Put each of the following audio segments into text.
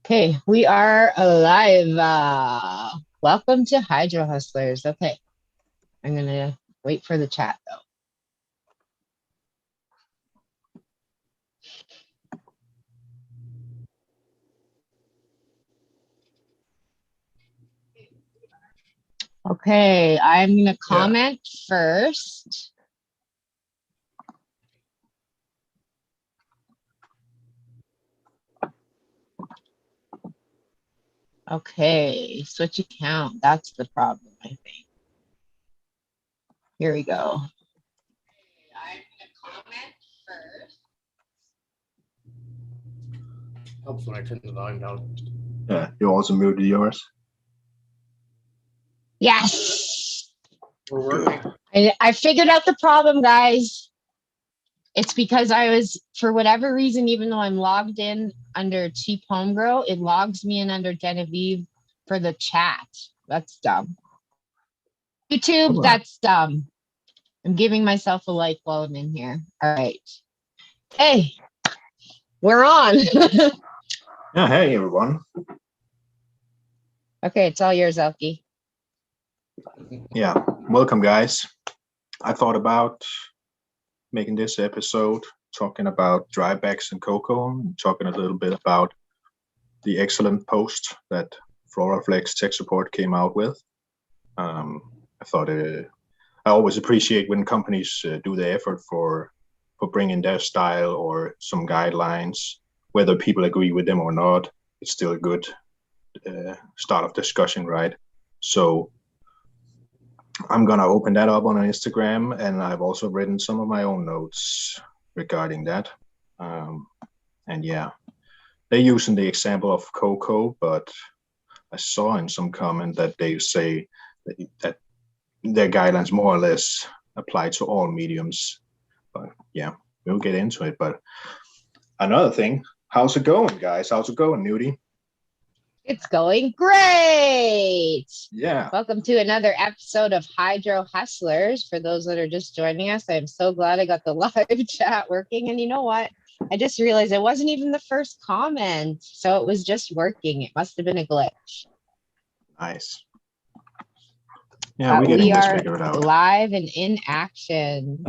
Okay, we are alive. Welcome to Hydro Hustlers. Okay, I'm gonna wait for the chat though. Okay, I'm gonna comment first. Okay, switch account. That's the problem, I think. Here we go. I'm gonna comment first. Helps when I turn the volume down. Yeah, you also muted yours. Yes. We're working. I figured out the problem, guys. It's because I was, for whatever reason, even though I'm logged in under Cheap Home Grow, it logs me in under Genevieve for the chat. That's dumb. YouTube, that's dumb. I'm giving myself a like while I'm in here. All right. Hey, we're on. Yeah, hey everyone. Okay, it's all yours, Elkie. Yeah, welcome guys. I thought about making this episode talking about dry bags and cocoa, and talking a little bit about the excellent post that FloraFlex Tech Support came out with. I thought I always appreciate when companies do the effort for bringing their style or some guidelines, whether people agree with them or not. It's still a good start of discussion, right? So I'm gonna open that up on Instagram, and I've also written some of my own notes regarding that. And yeah, they're using the example of cocoa, but I saw in some comment that they say that their guidelines more or less apply to all mediums. But yeah, we'll get into it. But another thing, how's it going, guys? How's it going, Nudie? It's going great. Yeah. Welcome to another episode of Hydro Hustlers. For those that are just joining us, I'm so glad I got the live chat working. And you know what? I just realized it wasn't even the first comment. So it was just working. It must have been a glitch. Nice. Yeah, we're getting this figured out. Live and in action.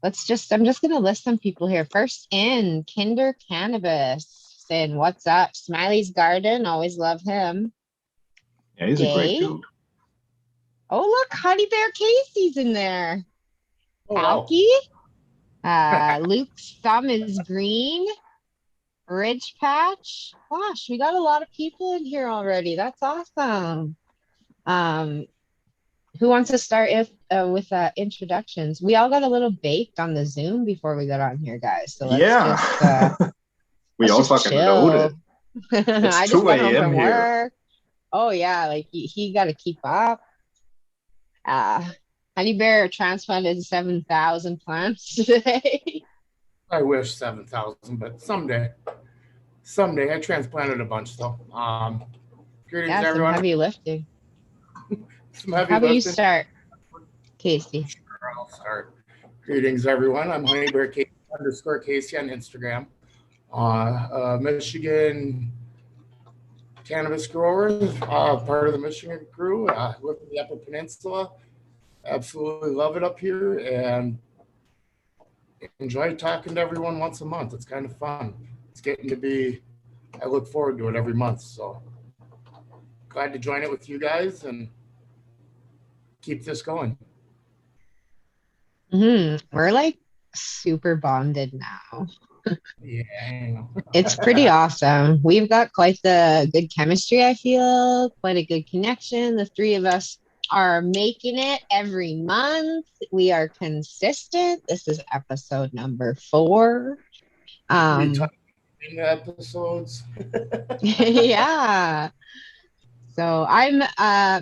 I'm just going to list some people here. First in, Kinder Cannabis. Saying what's up, Smiley's Garden, always love him. Yeah, he's a great dude. Oh look, Honey Bear Casey's in there. Oh, wow. Luke's thumb is green. Ridge Patch. Gosh, we got a lot of people in here already. That's awesome. Who wants to start with introductions? We all got a little baked on the Zoom before we got on here, guys. So let's just we all fucking loaded. I just got home from work. Oh yeah, like he got to keep up. Honey Bear transplanted 7,000 plants today. I wish 7,000, but someday I transplanted a bunch though. Greetings everyone. Some heavy lifting. How about you start, Casey? Sure, I'll start. Greetings everyone. I'm Honey Bear Casey _Casey on Instagram. Michigan cannabis growers, part of the Michigan crew, live in the Upper Peninsula. Absolutely love it up here and enjoy talking to everyone once a month. It's kind of fun. It's getting to be, I look forward to it every month. So glad to join it with you guys and keep this going. We're like super bonded now. Yeah, I know. It's pretty awesome. We've got quite the good chemistry, I feel, quite a good connection. The three of us are making it every month. We are consistent. This is episode number 4. Episodes. Yeah. So I'm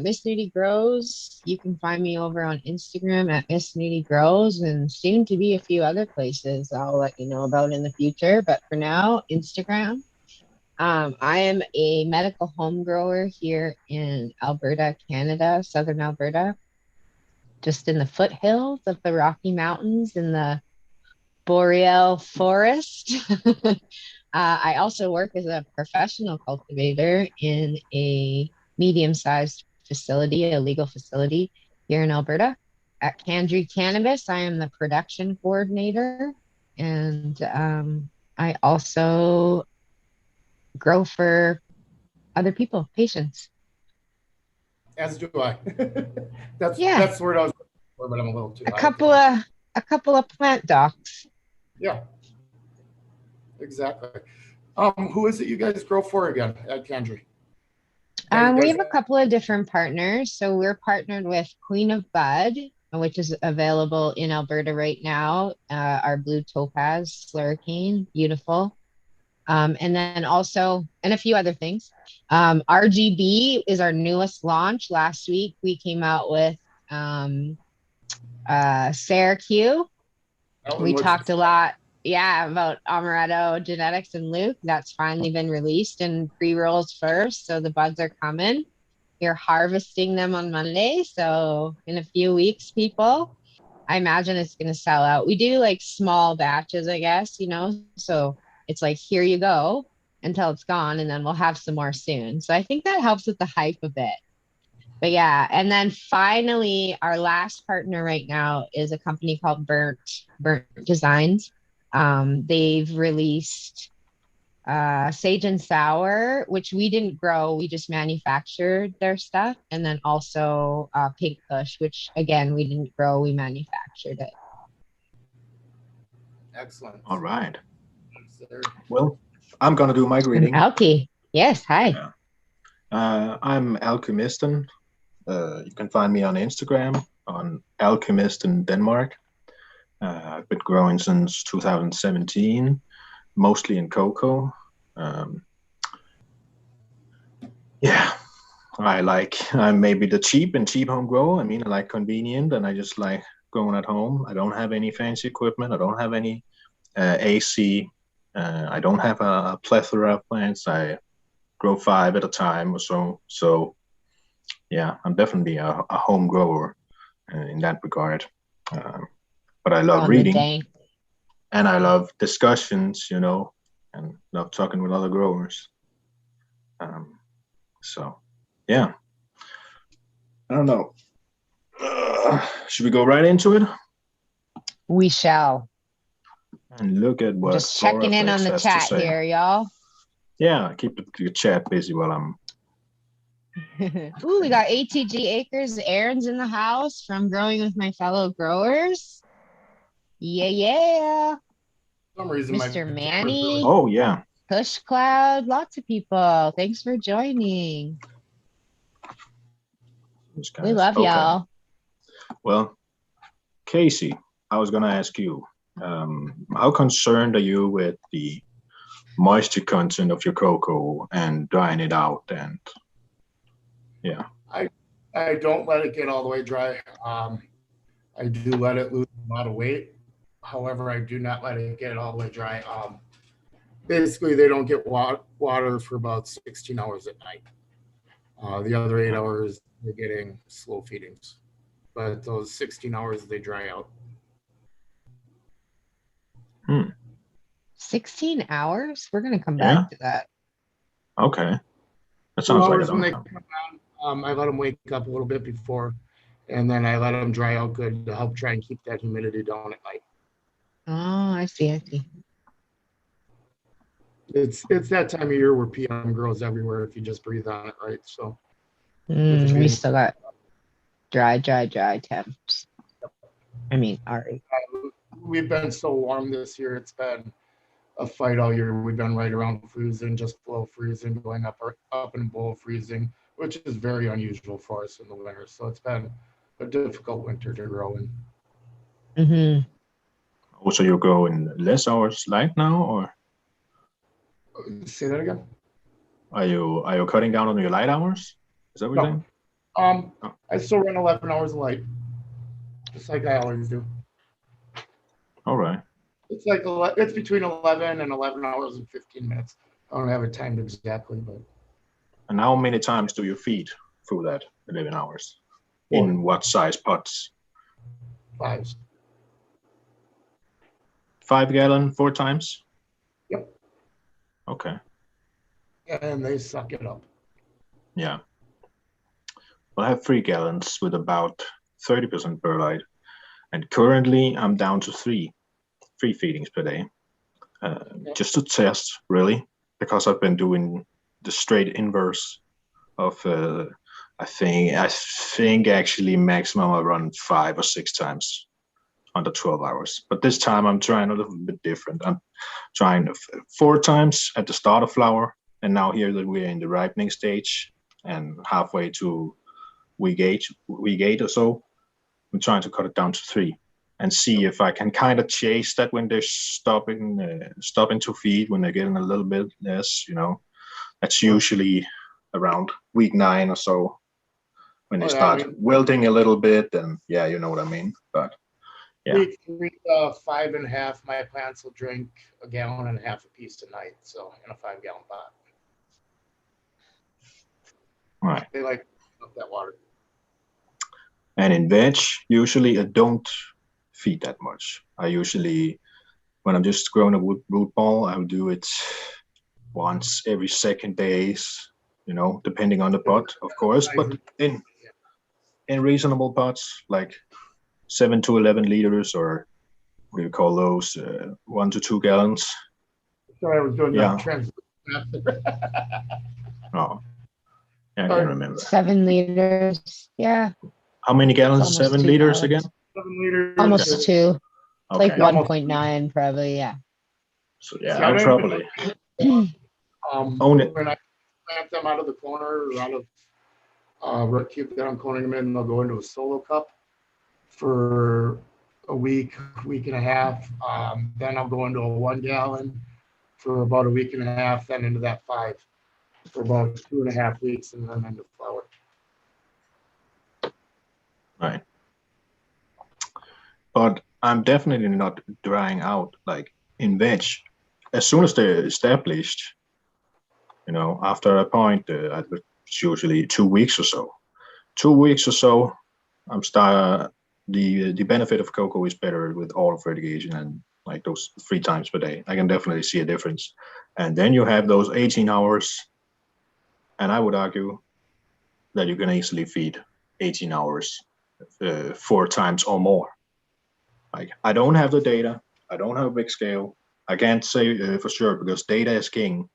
Miss Nudie Grows. You can find me over on Instagram at Miss Nudie Grows, and soon to be a few other places I'll let you know about in the future. But for now, Instagram. I am a medical home grower here in Alberta, Canada, southern Alberta, just in the foothills of the Rocky Mountains in the Boreal Forest. I also work as a professional cultivator in a medium-sized facility, a legal facility here in Alberta. At Candry Cannabis, I am the production coordinator, and I also grow for other people, patients. As do I. that's Yeah, that's the word I was looking for, but I'm a little too a high. couple of plant docs. Yeah, exactly. Who is it you guys grow for again at Kendry? You We guys have a couple of different partners. So we're partnered with Queen of Bud, which is available in Alberta right now. Our blue topaz slurricane, beautiful. And then also, and a few other things. RGB is our newest launch. Last week we came out with Syracuse. We talked a lot, yeah, about amaretto genetics and Luke. That's finally been released in pre-rolls first, so the buds are coming. We're harvesting them on Monday, so in a few weeks, people, I imagine it's going to sell out. We do like small batches, I guess, so it's like, here you go until it's gone, and then we'll have some more soon. So I think that helps with the hype a bit. But yeah, and then finally, our last partner right now is a company called Burnt Designs. They've released Sage and Sour, which we didn't grow, we just manufactured their stuff, and then also Pink Kush, which again we didn't grow, we manufactured it. Excellent. All right. Well, I'm gonna do my greeting. Alki, yes, hi. Yeah. I'm Alchemisten. You can find me on Instagram on Alchemist in Denmark. I've been growing since 2017, mostly in cocoa. Yeah, I'm maybe the cheap home grower. I mean, I like convenient, and I just like growing at home. I don't have any fancy equipment. I don't have any AC. I don't have a plethora of plants. I grow 5 at a time or so. So yeah, I'm definitely a home grower in that regard. But I love reading, and I love discussions, and love talking with other growers. So yeah, I don't know. Should we go right into it? We shall. And look at what just checking in on the chat here, y'all. Yeah, keep the chat busy while I'm. Ooh, we got ATG Acres. Aaron's in the house from Growing with My Fellow Growers. Yeah. For some reason, Mr. Manny. Oh yeah. Push Cloud. Lots of people. Thanks for joining. We love y'all. Well, Casey, I was gonna ask you, how concerned are you with the moisture content of your cocoa and drying it out? And yeah, I don't let it get all the way dry. I do let it lose a lot of weight. However, I do not let it get all the way dry. Basically, they don't get water for about 16 hours at night. The other 8 hours, they're getting slow feedings. But those 16 hours, they dry out. 16 hours? We're going to come back to that. Okay. That sounds like when they come down, I let them wake up a little bit before, and then I let them dry out good to help try and keep that humidity down at night. Oh, I see. It's that time of year where PM grows everywhere if you just breathe on it, right? So we still got dry temps. I mean, Ari. We've been so warm this year. It's been a fight all year. We've been right around freezing, just below freezing, going up and below freezing, which is very unusual for us in the winter. So it's been a difficult winter to grow in. Mm-hmm. Also, you're growing less hours light now, or? Say that again. Are you cutting down on your light hours? Is that what you're saying? I still run 11 hours of light, just like I always do. All right. It's between 11 and 11 hours and 15 minutes. I don't have it timed exactly, but. And how many times do you feed through that 11 hours? 4. In what size pots? 5. 5 gallon, 4 times? Yep. Okay. and they suck it up. Yeah. Well, I have 3 gallons with about 30% perlite, and currently I'm down to three feedings per day, just to test, really, because I've been doing the straight inverse of. I think actually maximum I run 5 or 6 times under 12 hours. But this time I'm trying a little bit different. I'm trying 4 times at the start of flower, and now here that we're in the ripening stage and halfway to week 8 or so, I'm trying to cut it down to 3 and see if I can kind of chase that when they're stopping to feed, when they're getting a little bit less, that's usually around week 9 or so when they start wilting a little bit, and yeah, you know what I mean. But yeah. Week 5.5, my plants will drink 1.5 gallons a piece a night, so in a 5-gallon pot. Right. They like that water. And in veg, usually I don't feed that much. I usually, when I'm just growing a root ball, I'll do it once every second days, depending on the pot, of course, but in reasonable pots, like 7 to 11 liters, or what do you call those, 1 to 2 gallons. Sorry, I was doing Yeah. Oh, yeah, I can't remember. 7 liters. Yeah. How many gallons? 7 liters again? 7 liters. Almost 2. Okay. Like 1.9 probably, yeah. So yeah, I'll probably own it. When I plant them out of the corner or out of root cube that I'm cloning them in, they'll go into a solo cup for a week and a half. Then I'll go into a 1 gallon for about a week and a half, then into that 5 for about 2.5 weeks, and then into flower. Right. But I'm definitely not drying out like in veg. As soon as they're established, after a point, it's usually 2 weeks or so. 2 weeks or so, I'm the benefit of cocoa is better with all fertigation and like those 3 times per day. I can definitely see a difference. And then you have those 18 hours, and I would argue that you can easily feed 18 hours 4 times or more. Like, I don't have the data. I don't have a big scale. I can't say for sure because data is king.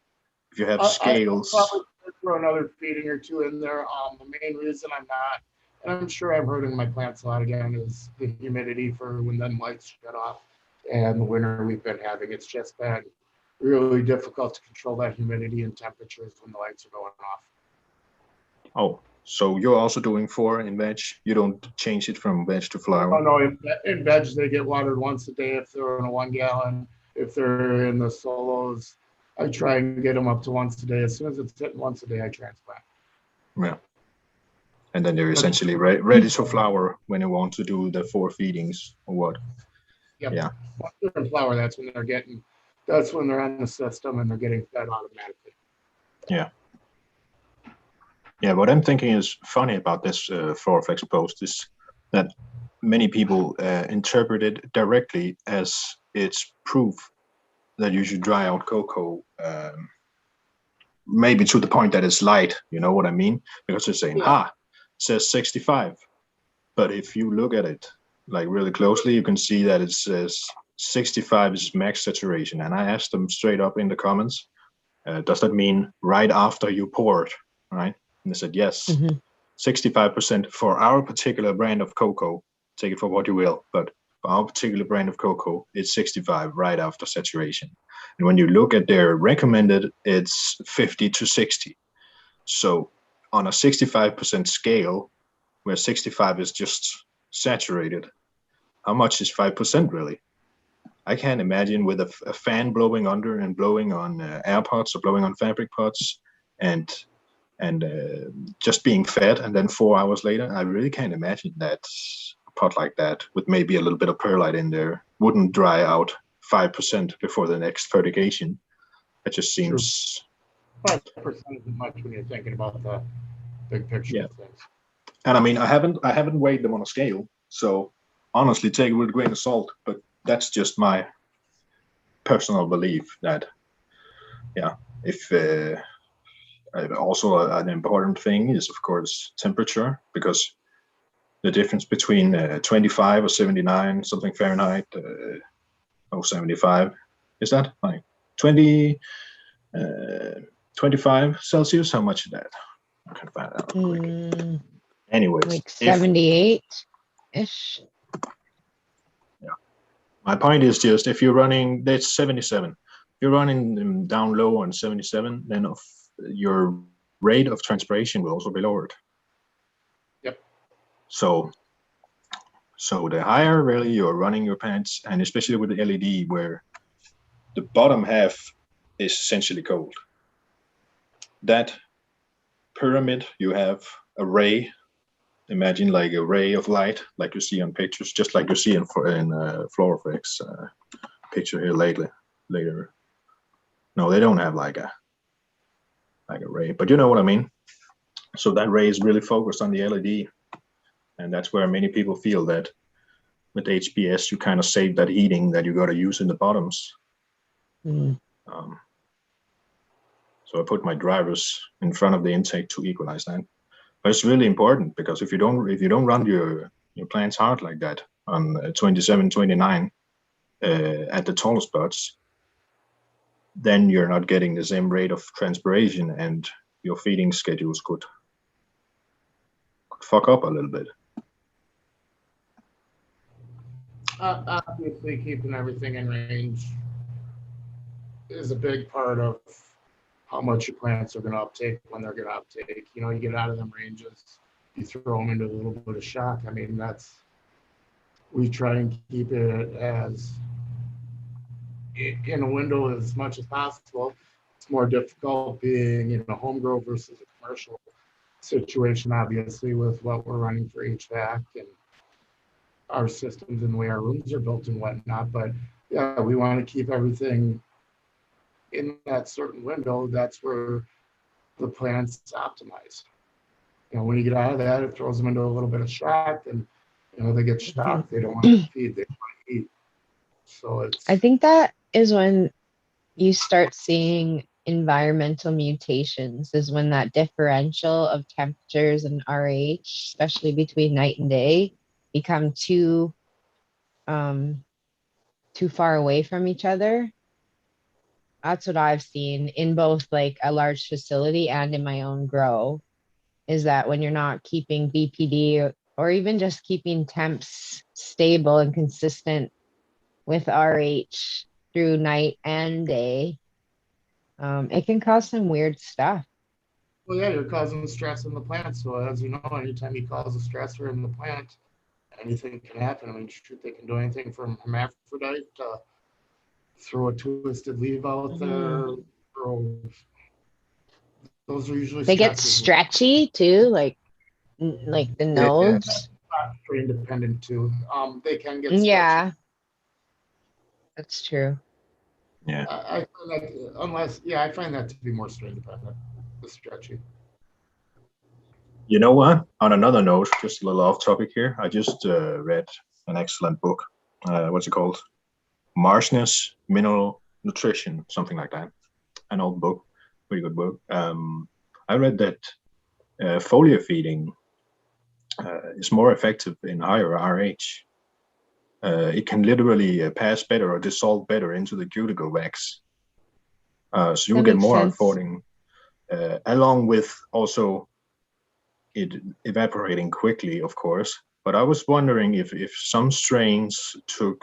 If you have scales, I'll probably throw another feeding or 2 in there. The main reason I'm not, and I'm sure I'm hurting my plants a lot again, is the humidity for when them lights shut off and the winter we've been having. It's just been really difficult to control that humidity and temperatures when the lights are going off. Oh, so you're also doing 4 in veg? You don't change it from veg to flower? Oh no, in veg they get watered once a day if they're in a 1 gallon. If they're in the solos, I try and get them up to once a day. As soon as it's hitting once a day, I transplant. Yeah. And then they're essentially ready to flower when you want to do the 4 feedings or what? Yep. Yeah. Once they're in flower, that's when they're on the system and they're getting fed automatically. Yeah. Yeah, what I'm thinking is funny about this Floraflex post is that many people interpret it directly as it's proof that you should dry out cocoa, maybe to the point that it's light, you know what I mean? Because they're saying, it says 65. But if you look at it like really closely, you can see that it says 65 is max saturation. And I asked them straight up in the comments, does that mean right after you pour it, right? And they said, yes, 65% for our particular brand of cocoa. Take it for what you will, but for our particular brand of cocoa, it's 65 right after saturation. And when you look at their recommended, it's 50 to 60. So on a 65% scale, where 65 is just saturated, how much is 5% really? I can't imagine with a fan blowing under and blowing on air pots or blowing on fabric pots and just being fed, and then 4 hours later, I really can't imagine that a pot like that with maybe a little bit of perlite in there wouldn't dry out 5% before the next fertigation. It just seems 5% isn't much when you're thinking about the big picture of things. And I mean, I haven't weighed them on a scale, so honestly, take it with a grain of salt. But that's just my personal belief that, if also an important thing is, of course, temperature, because the difference between 25 or 79 something Fahrenheit, 75, is that like 20, 25 Celsius? How much is that? I can find out quick. Anyways, like 78-ish. Yeah. My point is just if you're running, that's 77. If you're running them down low on 77, then your rate of transpiration will also be lowered. Yep. So the higher really you're running your pants, and especially with the LED, where the bottom half is essentially cold, that pyramid, you have a ray. Imagine like a ray of light, like you see on pictures, just like you see in Floraflex picture here later. No, they don't have like a ray, but you know what I mean. So that ray is really focused on the LED, and that's where many people feel that with HPS you kind of save that heating that you got to use in the bottoms. So I put my drivers in front of the intake to equalize that. But it's really important, because if you don't run your plants hard like that on 27, 29 at the taller spots, then you're not getting the same rate of transpiration, and your feeding schedules could fuck up a little bit. Obviously, keeping everything in range is a big part of how much your plants are going to uptake when they're going to uptake. You know, you get out of them ranges, you throw them into a little bit of shock. I mean, we try and keep it as in a window as much as possible. It's more difficult being in a home grow versus a commercial situation, obviously, with what we're running for HVAC and our systems and the way our rooms are built and whatnot. But yeah, we want to keep everything in that certain window. That's where the plants optimize. You know, when you get out of that, it throws them into a little bit of shock, and they get shocked. They don't want to feed, they want to eat. So I think that is when you start seeing environmental mutations, is when that differential of temperatures and RH, especially between night and day, become too far away from each other. That's what I've seen in both like a large facility and in my own grow, is that when you're not keeping BPD or even just keeping temps stable and consistent with RH through night and day, it can cause some weird stuff. Well, yeah, you're causing stress in the plant. So as you know, anytime you cause a stressor in the plant, anything can happen. I mean, shoot, they can do anything from hermaphrodite to throw a twisted leaf out there. Those are usually They get stretchy too, like the nodes. Strain dependent too. They can get stretchy. Yeah, that's true. Yeah. I find that I find that to be more strain dependent, the stretchy. You know what? On another note, just a little off topic here. I just read an excellent book. What's it called? Marshness, Mineral Nutrition, something like that. An old book, pretty good book. I read that foliar feeding is more effective in higher RH. It can literally pass better or dissolve better into the cuticle wax. So you get more unfolding, along with also it evaporating quickly, of course. But I was wondering if some strains took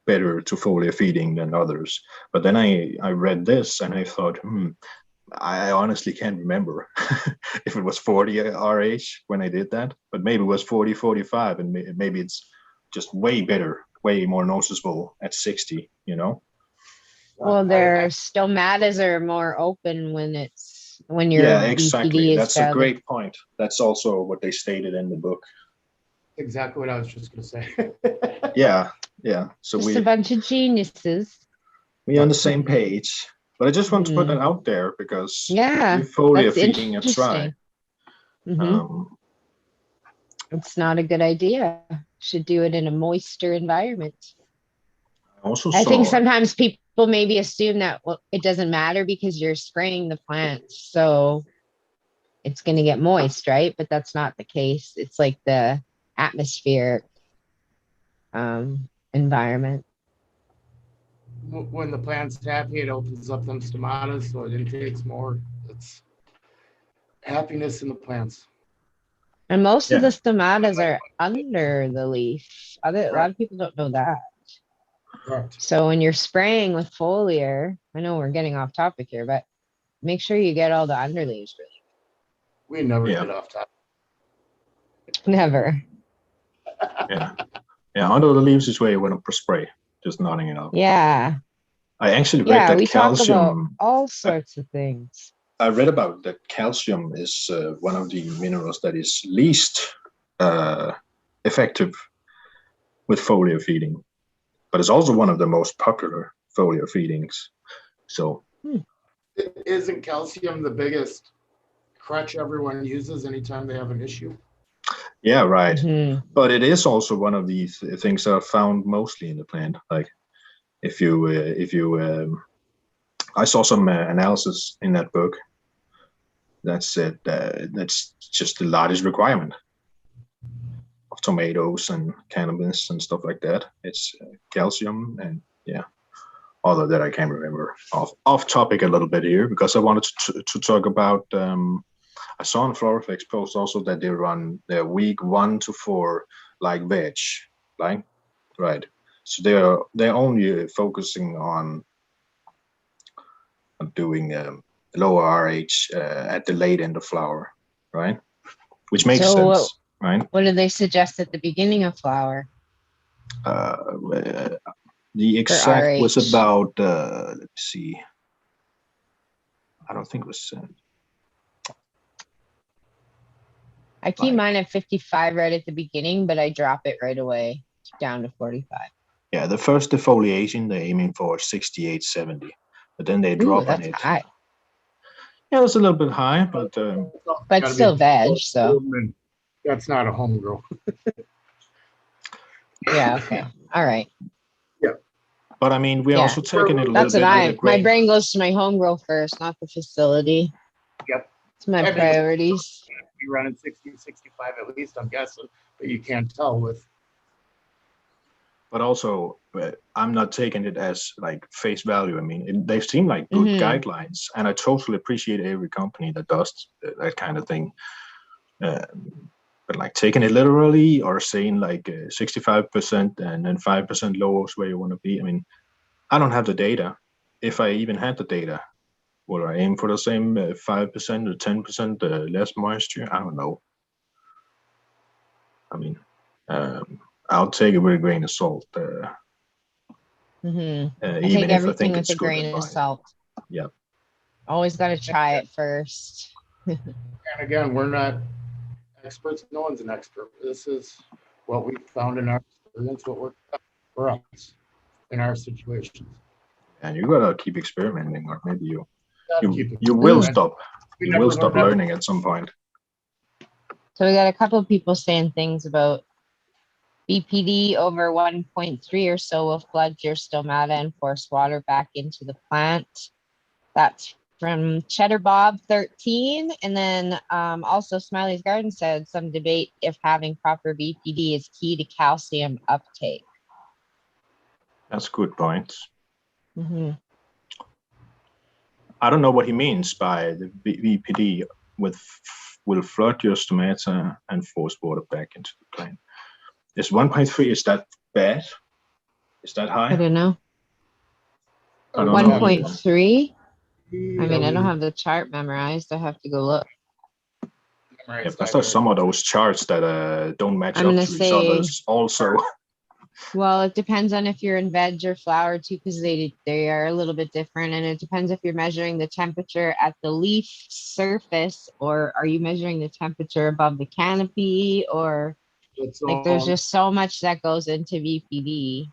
better to foliar feeding than others. But then I read this and I thought, I honestly can't remember if it was 40 RH when I did that, but maybe it was 40, 45, and maybe it's just way better, way more noticeable at 60, Well, their stomatas are more open when your yeah, exactly. BPD is That's a great point. That's also what they stated in the book. Exactly what I was just going to say. Yeah. So just a bunch of geniuses. We're on the same page. But I just want to put that out there because foliar feeding a try. It's not a good idea. Should do it in a moister environment. I think sometimes people people maybe assume that, well, it doesn't matter because you're spraying the plants, so it's going to get moist, right? But that's not the case. It's like the atmospheric environment. When the plant's happy, it opens up them stomata, so it intakes more. It's happiness in the plants. And most of Yeah. the stomatas are under the leaf. A lot of people don't know that. Correct. So when you're spraying with foliar, I know we're getting off topic here, but make sure you get all the underleaves really. We never Yeah. get off topic. Never. Yeah. Yeah, under the leaves is where you want to spray, just nodding it up. Yeah. I actually read Yeah, that we talk about calcium. all sorts of things. I read about that calcium is one of the minerals that is least effective with foliar feeding, but it's also one of the most popular foliar feedings. So, Isn't calcium the biggest crutch everyone uses anytime they have an issue? yeah, right. Mhm. But it is also one of these things that are found mostly in the plant. Like if you, I saw some analysis in that book that said that's just the largest requirement of tomatoes and cannabis and stuff like that. It's calcium and all of that I can't remember. Off topic a little bit here because I wanted to talk about. I saw on Florifex post also that they run their week 1 to 4 like veg, like right. So they're only focusing on doing lower RH at the late end of flower, right? Which makes sense, right? What do they suggest at the beginning of flower? The exact was RH. about, let's see. I don't think it was. I keep mine at 55 right at the beginning, but I drop it right away down to 45. Yeah, the first defoliation they're aiming for 68, 70, but then they drop on it. High. Yeah, it's a little bit high, but still veg, so that's not a home grow. yeah, okay. All right. Yeah. But I mean, we're also taking it a That's little what bit with a my grain. brain goes to my home grow first, not the facility. Yep. It's my priorities. You're running 60, 65 at least, I'm guessing, but you can't tell with. But also, I'm not taking it as like face value. I mean, they seem like good guidelines, and I totally appreciate every company that does that kind of thing. But like taking it literally or saying like 65% and then 5% lower is where you want to be. I mean, I don't have the data. If I even had the data, would I aim for the same 5% or 10% less moisture? I don't know. I mean, I'll take it with a grain of salt. I Even take if everything I think with it's a good grain of salt. Yeah. Always got to try it first. And again, we're not experts. No one's an expert. This is what we found in our experience, what worked for us in our situations. And you gotta keep experimenting, or maybe you will stop. You will stop learning at some point. So we got a couple of people saying things about BPD over 1.3 or so will flood your stomata and force water back into the plant. That's from Cheddar Bob 13. And then also Smiley's Garden said some debate if having proper BPD is key to calcium uptake. That's good points. I don't know what he means by the BPD will flood your stomata and force water back into the plant. Is 1.3, is that bad? Is that high? I don't know. 1.3? I mean, I don't have the chart memorized. I have to go look. Yeah, because there's some of those charts that don't match up to each other also. Well, it depends on if you're in veg or flower too, because they are a little bit different. And it depends if you're measuring the temperature at the leaf surface, or are you measuring the temperature above the canopy, or like there's just so much that goes into VPD.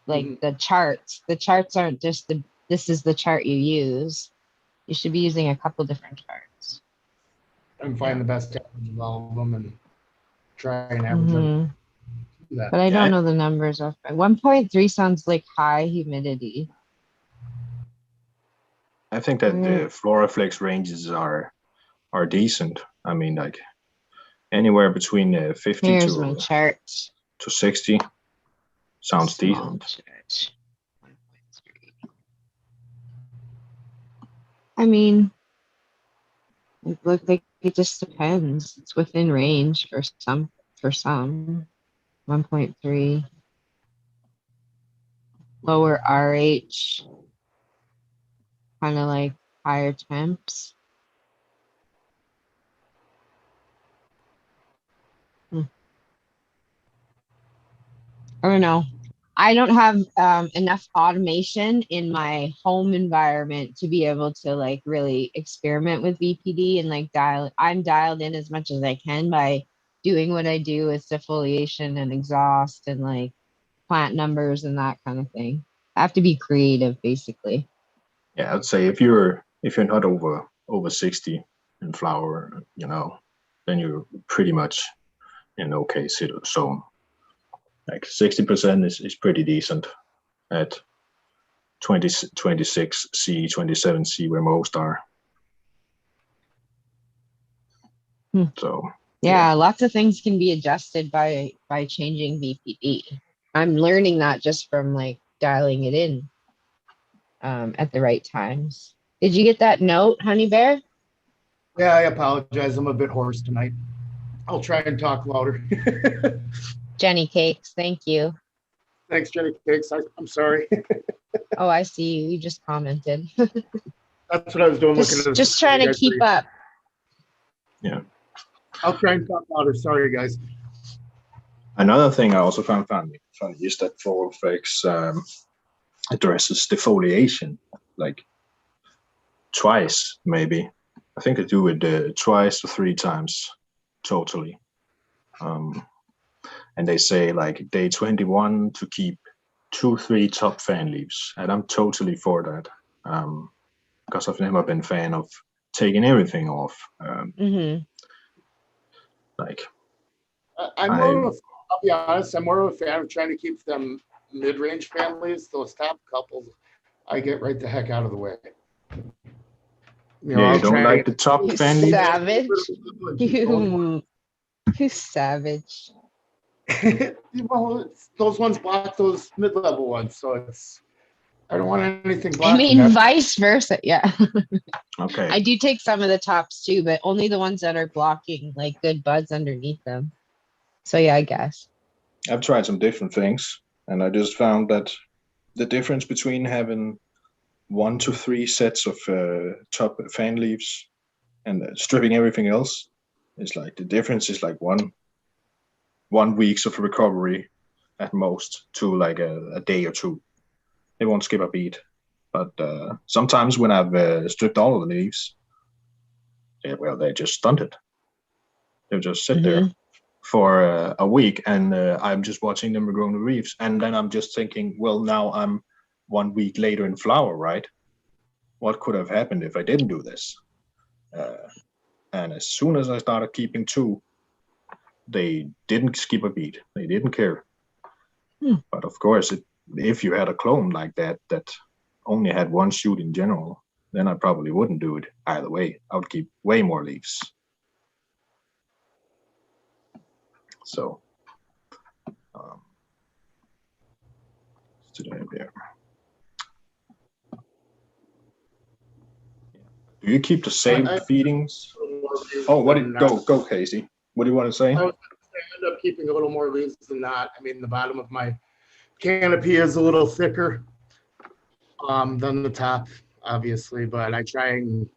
Like the charts aren't just this is the chart you use. You should be using a couple different charts. And find the best average of all of them and try and average them. But I don't know the numbers of 1.3 sounds like high humidity. I think that the Floraflex ranges are decent. I mean, like anywhere between 50 Here's my chart. to 60 sounds Small decent. chart. 1.3. I mean, it looks like it just depends. It's within range for some. 1.3. Lower RH, kind of like higher temps. I don't know. I don't have enough automation in my home environment to be able to like really experiment with VPD and like I'm dialed in as much as I can by doing what I do with defoliation and exhaust and like plant numbers and that kind of thing. I have to be creative basically. Yeah, I'd say if you're not over 60 in flower, then you're pretty much in okay zone. Like 60% is pretty decent at 26C, 27C where most are. So yeah, lots of things can be adjusted by changing VPD. I'm learning that just from like dialing it in at the right times. Did you get that note, Honey Bear? Yeah, I apologize. I'm a bit hoarse tonight. I'll try and talk louder. Jenny Cakes, thank you. Thanks, Jenny Cakes. I'm sorry. Oh, I see you. You just commented. That's what I was doing. Just trying to keep up. Yeah. I'll try and talk louder. Sorry, guys. Another thing I also found funny is that Floraflex addresses defoliation like twice, maybe. I think they do it twice to 3 times totally. And they say like day 21 to keep 2-3 top fan leaves, and I'm totally for that because I've never been a fan of taking everything off. Like I'll be honest, I'm more of a fan of trying to keep them mid-range families. Those top couples, I get right the heck out of the way. You don't like the top fan leaves? Savage. You savage. Well, those ones block those mid-level ones, so I don't want anything blocking. I mean, vice versa. Yeah. Okay. I do take some of the tops too, but only the ones that are blocking like good buds underneath them. So yeah, I guess. I've tried some different things, and I just found that the difference between having 1 to 3 sets of top fan leaves and stripping everything else is like the difference is like one weeks of recovery at most to like a day or 2. They won't skip a beat. But sometimes when I've stripped all of the leaves, they're just stunted. They'll just sit there for a week, and I'm just watching them regrowing the leaves. And then I'm just thinking, well, now I'm 1 week later in flower, right? What could have happened if I didn't do this? And as soon as I started keeping 2, they didn't skip a beat. They didn't care. But of course, if you had a clone like that only had 1 shoot in general, then I probably wouldn't do it either way. I would keep way more leaves. So, there. Do you keep the same feedings? Oh, go, Casey. What do you want to say? I end up keeping a little more leaves than that. I mean, the bottom of my canopy is a little thicker than the top, obviously, but I try and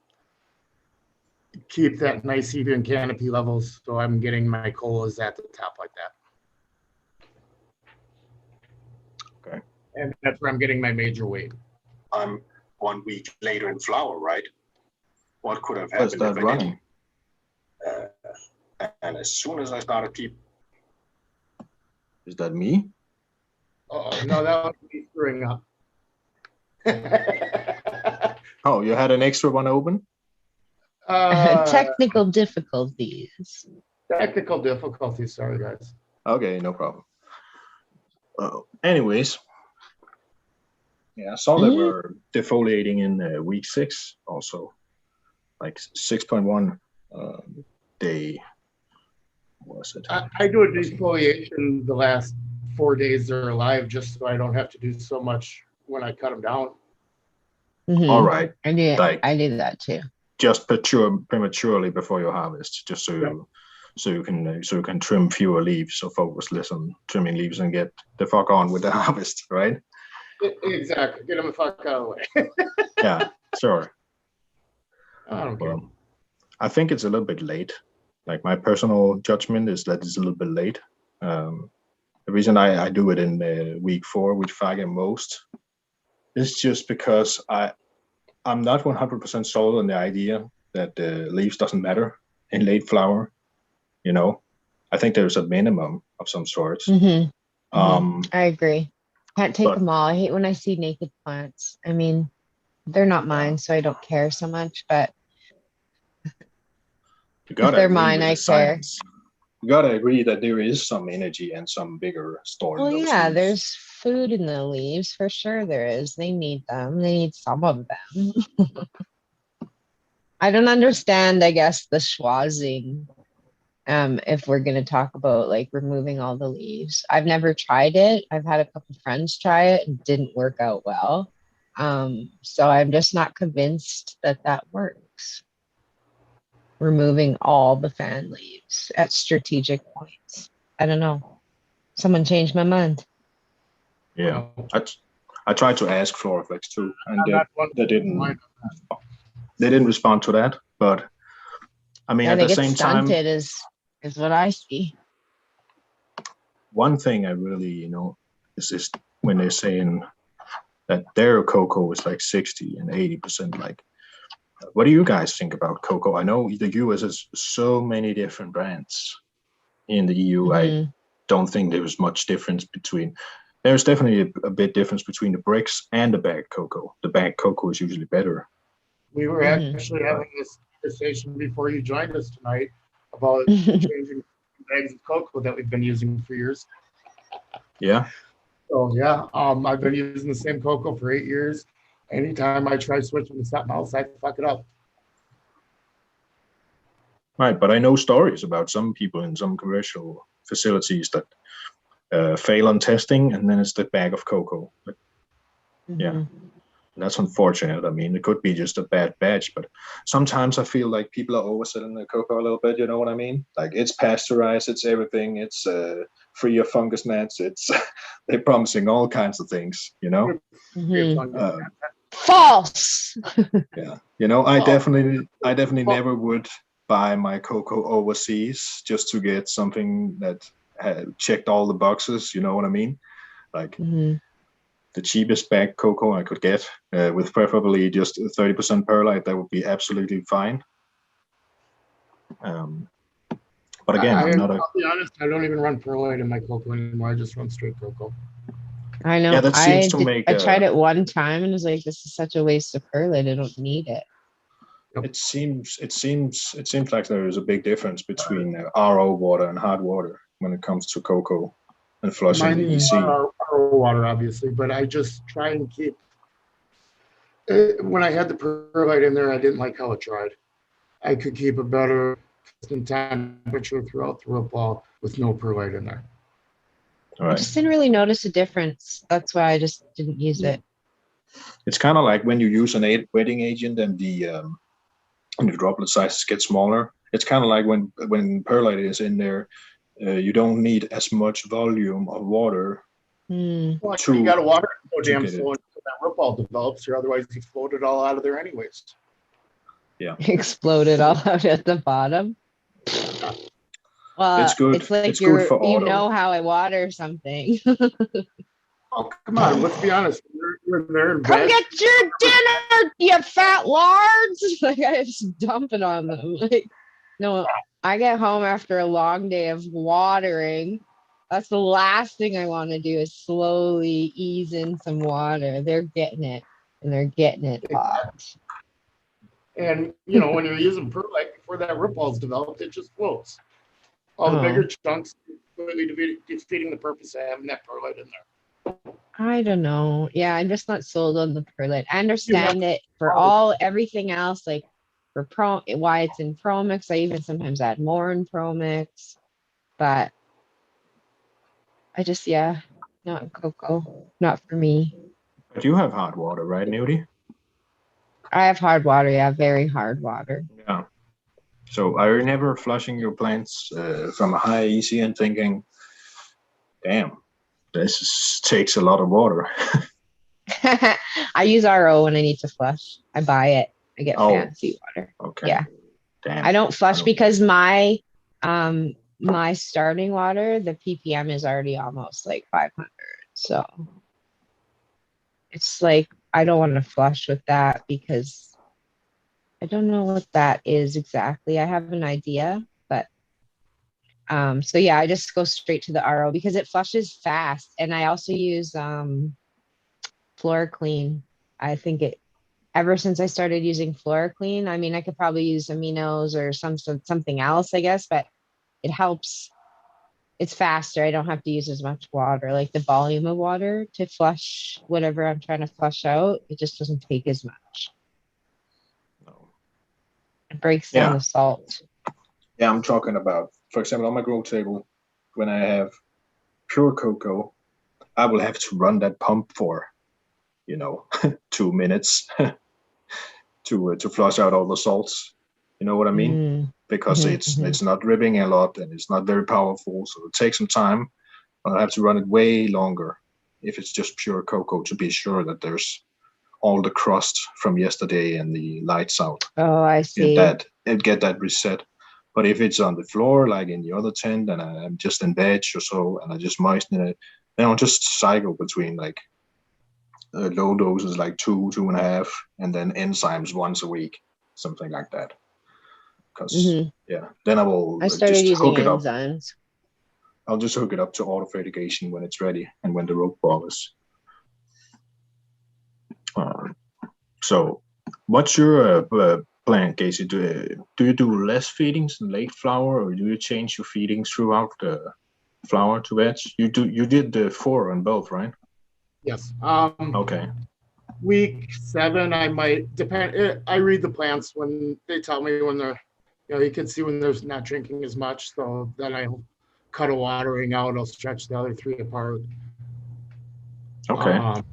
keep that nice even canopy levels, so I'm getting my colas at the top like that. Okay. And that's where I'm getting my major weight. I'm 1 week later in flower, right? What could have happened if I running? And as soon as I started keep, is that me? No, that was me screwing up. Oh, you had an extra one open? Technical difficulties. Technical difficulties. Sorry, guys. Okay, no problem. Anyways, Yeah, I saw that Mhm. we're defoliating in week 6 also, like 6.1 day. What was it? I do a defoliation the last 4 days they're alive, just so I don't have to do so much when I cut them down. All Mhm. right, I like did that too. just prematurely before your harvest, just Yep. so you can trim fewer leaves, so focus less on trimming leaves and get the fuck on with the harvest, right? Exactly. Get them the fuck out of the way. Yeah, sure. I don't care. Well, I think it's a little bit late. Like my personal judgment is that it's a little bit late. The reason I do it in week 4, which I get most, is just because I'm not 100% sold on the idea that the leaves doesn't matter in late flower. You know, I think there's a minimum of some sorts. Mhm. Um, I agree. Can't take but them all. I hate when I see naked plants. I mean, they're not yeah, mine, so I don't care so much. But you if gotta they're agree mine, with the I care. science. You gotta agree that there is some energy and some bigger stored in Well, those yeah, leaves. there's food in the leaves for sure. There is. They need them. They need some of them. I don't understand, I guess, the schwazzing. If we're gonna talk about like removing all the leaves. I've never tried it. I've had a couple friends try it and didn't work out well. So I'm just not convinced that that works. Removing all the fan leaves at strategic points. I don't know. Someone changed my mind. Yeah, Well, I tried to ask Floraflex too, and I'm not one they mind. didn't respond to that. But I mean, Yeah, at they the get same time, stunted is what I see. one thing I really, is when they're saying that their cocoa is like 60 and 80%. Like, what do you guys think about cocoa? I know the US has so many different brands. In the EU, I Mhm. don't think there's much difference between. There's definitely a bit difference between the bricks and the bag cocoa. The bag cocoa is usually better. We were actually having this conversation before you joined us tonight about changing bags of cocoa that we've been using for years. Yeah. So yeah, I've been using the same cocoa for 8 years. Anytime I try switching to something else, I fuck it up. Right, but I know stories about some people in some commercial facilities that fail on testing, and then it's the bag of cocoa. But yeah, that's unfortunate. I mean, it could be just a bad batch, but sometimes I feel like people are overselling the cocoa a little bit. You know what I mean? Like it's pasteurized, it's everything, it's free of fungus gnats. It's they're promising all kinds of things. False. Yeah, I definitely never would buy my cocoa overseas just to get something that checked all the boxes. You know what I mean? Like the cheapest bag cocoa I could get, with preferably just 30% perlite, that would be absolutely fine. But again, I'll be honest, I don't even run perlite in my cocoa anymore. I just run straight cocoa. I know. Yeah, that seems to make. I tried it one time and was like, this is such a waste of perlite. I don't need it. It seems like there is a big difference between RO water and hard water when it comes to cocoa and flushing the EC. Our water, obviously, but I just try and keep. When I had the perlite in there, I didn't like how it dried. I could keep a better consistent temperature throughout the root ball with no perlite in there. All I right. just didn't really notice a difference. That's why I just didn't use it. It's kind of like when you use an wetting agent and the droplet sizes get smaller. It's kind of like when perlite is in there, you don't need as much volume of water. Well, you got to water it so damn slow until that root ball develops, or otherwise you float it all out of there anyways. Yeah. Exploded all out at the bottom. Well, it's good. It's like it's good for you auto. know how I water something. Oh, come on, let's be honest. You're there in Come bed. get your dinner, you fat lards. Like I just dump it on them. Like, no, I get home after a long day of watering. That's the last thing I want to do is slowly ease in some water. They're getting it, and they're getting it hot. And when you're using perlite before that root ball's developed, it just floats. All the bigger chunks completely defeating the purpose of having that perlite in there. I don't know. Yeah, I'm just not sold on the perlite. I You have understand it for everything else, like for why it's in Pro Mix. I even sometimes add more in Pro Mix, but I just, yeah, not in cocoa, not for me. But you have hard water, right, Nudie? I have hard water, yeah, very hard water. Yeah. So are you never flushing your plants from a high easy and thinking, damn, takes a lot of water? I use RO when I need to flush. I buy it. I get Oh, fancy water. okay. Yeah. Damn. I don't I flush don't. because my starting water, the ppm is already almost like 500. So it's like I don't want to flush with that because I don't know what that is exactly. I have an idea, but so yeah, I just go straight to the RO because it flushes fast. And I also use Floor Clean. I think it ever since I started using Floor Clean, I mean I could probably use aminos or something else, I guess, but it helps. It's faster. I don't have to use as much water, like the volume of water to flush whatever I'm trying to flush out. It just doesn't take as much. No. It breaks down Yeah. the salt. Yeah, I'm talking about, for example, on my grow table, when I have pure cocoa, I will have to run that pump for, 2 minutes to flush out all the salts. You know what I mean? Mm. Because Hmm. it's not dripping a lot and it's not very powerful, so it takes some time. I'll have to run it way longer if it's just pure cocoa to be sure that there's all the crust from yesterday and the lights out. Oh, I Get see. that and get that reset. But if it's on the floor, like in the other tent, and I'm just in veg or so, and I just moisten it, then I'll just cycle between like low doses, like 2.5, and then enzymes once a week, something like that. Because Hmm. yeah, then I will I started just using hook it up. enzymes. I'll just hook it up to auto fertigation when it's ready and when the rope ball is. So, what's your plan, Casey? Do you do less feedings in late flower, or do you change your feedings throughout the flower to veg? You did the 4 on both, right? Yes. Okay. Week 7, I might depend. I read the plants when they tell me when they're, you can see when there's not drinking as much. So then I'll cut a watering out. I'll stretch the other 3 apart. Okay.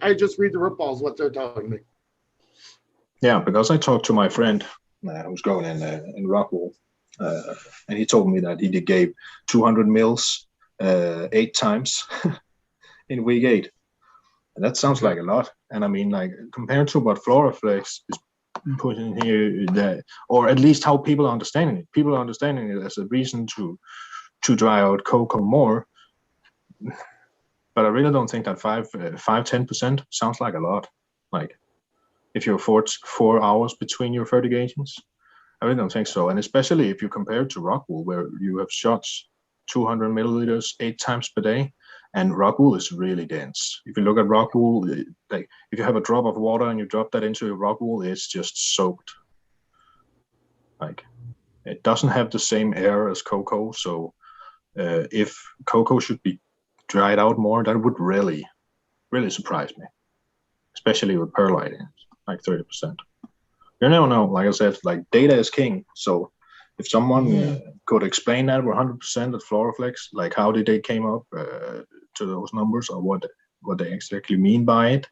I just read the root balls, what they're telling me. Yeah, because I talked to my friend who's going in Rockwool, and he told me that he gave 200 mils 8 times in week 8. And that sounds like a lot. And I mean, like compared to what Floraflex is putting here, that, or at least how people are understanding it. People are understanding it as a reason to dry out cocoa more. But I really don't think that 10% sounds like a lot. Like if you're 4 hours between your fertigations, I really don't think so. And especially if you compare it to Rockwool, where you have shots 200 milliliters 8 times per day, and Rockwool is really dense. If you look at Rockwool, like if you have a drop of water and you drop that into your Rockwool, it's just soaked. Like it doesn't have the same air as cocoa. So if cocoa should be dried out more, that would really, really surprise me, especially with perlite in like 30%. You never know. Like I said, like data is king. So if someone could explain that we're 100% at Floraflex, like how did they came up to those numbers, or what they exactly mean by it?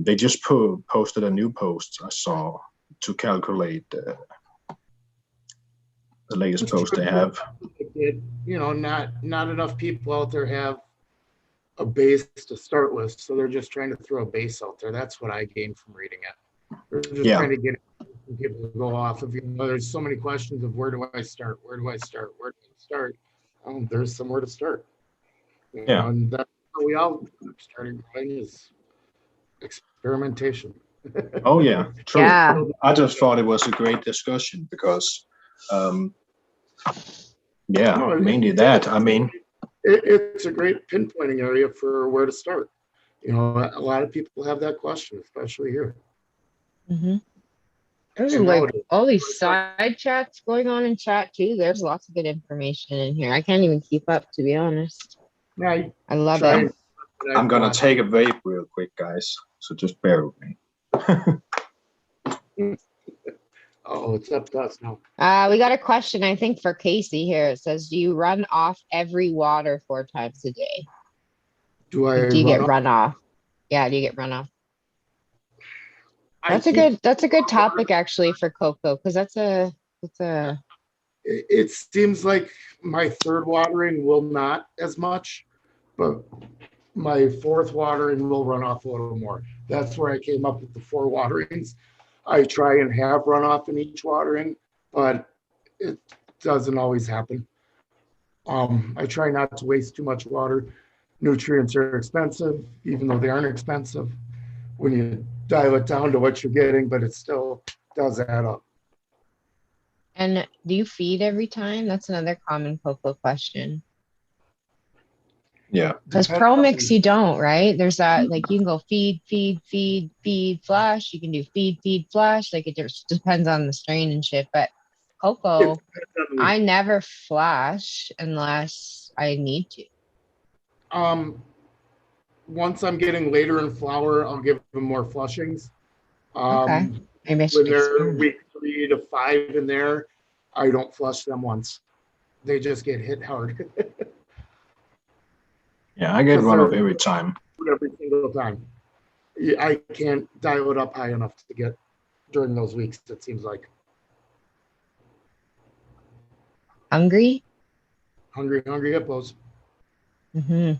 They just posted a new post I saw to calculate the latest post they have. Not enough people out there have a base to start with, so they're just trying to throw a base out there. That's what I gained from reading it. They're just trying to get people to go off of, there's so many questions of where do I start? Where do I start? Where do I start? There's somewhere to start. And that's how we all started growing, is experimentation. Oh yeah, true. Yeah. I just thought it was a great discussion because, mainly that. I mean, it's a great pinpointing area for where to start. A lot of people have that question, especially here. Mm-hmm. There's like all these side chats going on in chat too. There's lots of good information in here. I can't even keep up, to be honest. Yeah, I love try. it. I'm gonna take a vape real quick, guys. So just bear with me. Oh, it's up to us now. We got a question, I think, for Casey here. It says, do you run off every water 4 times a day? Do I Like, do you run get up? runoff? Yeah, do you get runoff? I That's a keep. good topic actually for cocoa, because that's a It seems like my third watering will not as much, but my fourth watering will run off a little more. That's where I came up with the 4 waterings. I try and have runoff in each watering, but it doesn't always happen. I try not to waste too much water. Nutrients are expensive, even though they aren't expensive when you dial it down to what you're getting, but it still does add up. And do you feed every time? That's another common cocoa question. Yeah. Because Pro Mix, you don't, right? There's that, like, you can go feed, flash. You can do feed, flash. Like, it just depends on the strain and shit. But cocoa, I never flash unless I need to. Once I'm getting later in flower, I'll give them more flushings. Okay. Maybe I should When they're experiment. week 3 to 5 in there, I don't flush them once. They just get hit hard. Yeah, I get runoff every time. Every single time. I can't dial it up high enough to get during those weeks, it seems like. Hungry? Hungry hippos. Mm-hmm.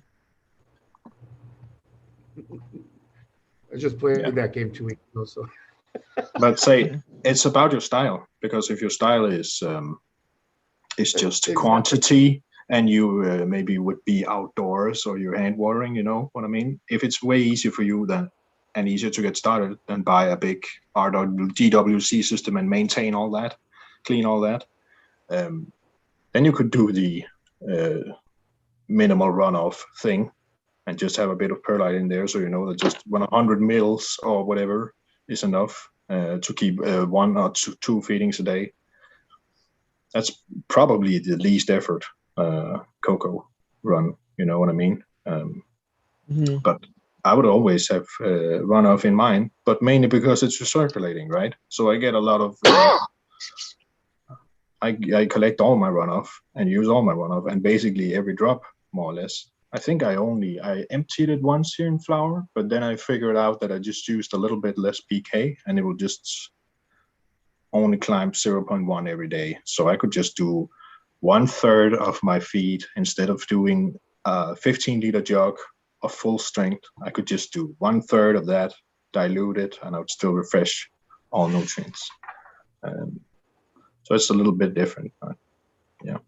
I just played that game 2 weeks ago, so. But say it's about your style, because if your style is just quantity, and you maybe would be outdoors or you're hand watering, you know what I mean? If it's way easier for you and easier to get started than buy a big DWC system and maintain all that, clean all that, then you could do the minimal runoff thing and just have a bit of perlite in there, so you know that just 100 mils or whatever is enough to keep 1 or 2 feedings a day. That's probably the least effort cocoa run, you know what I mean? But I would always have runoff in mind, but mainly because it's recirculating, right? So I get a lot of I collect all my runoff and use all my runoff, and basically every drop, more or less. I think I emptied it once here in flower, but then I figured out that I just used a little bit less pK, and it will just only climb 0.1 every day. So I could just do 1/3 of my feed instead of doing a 15-liter jug of full strength. I could just do 1/3 of that, dilute it, and I would still refresh all nutrients. So it's a little bit different. Yeah.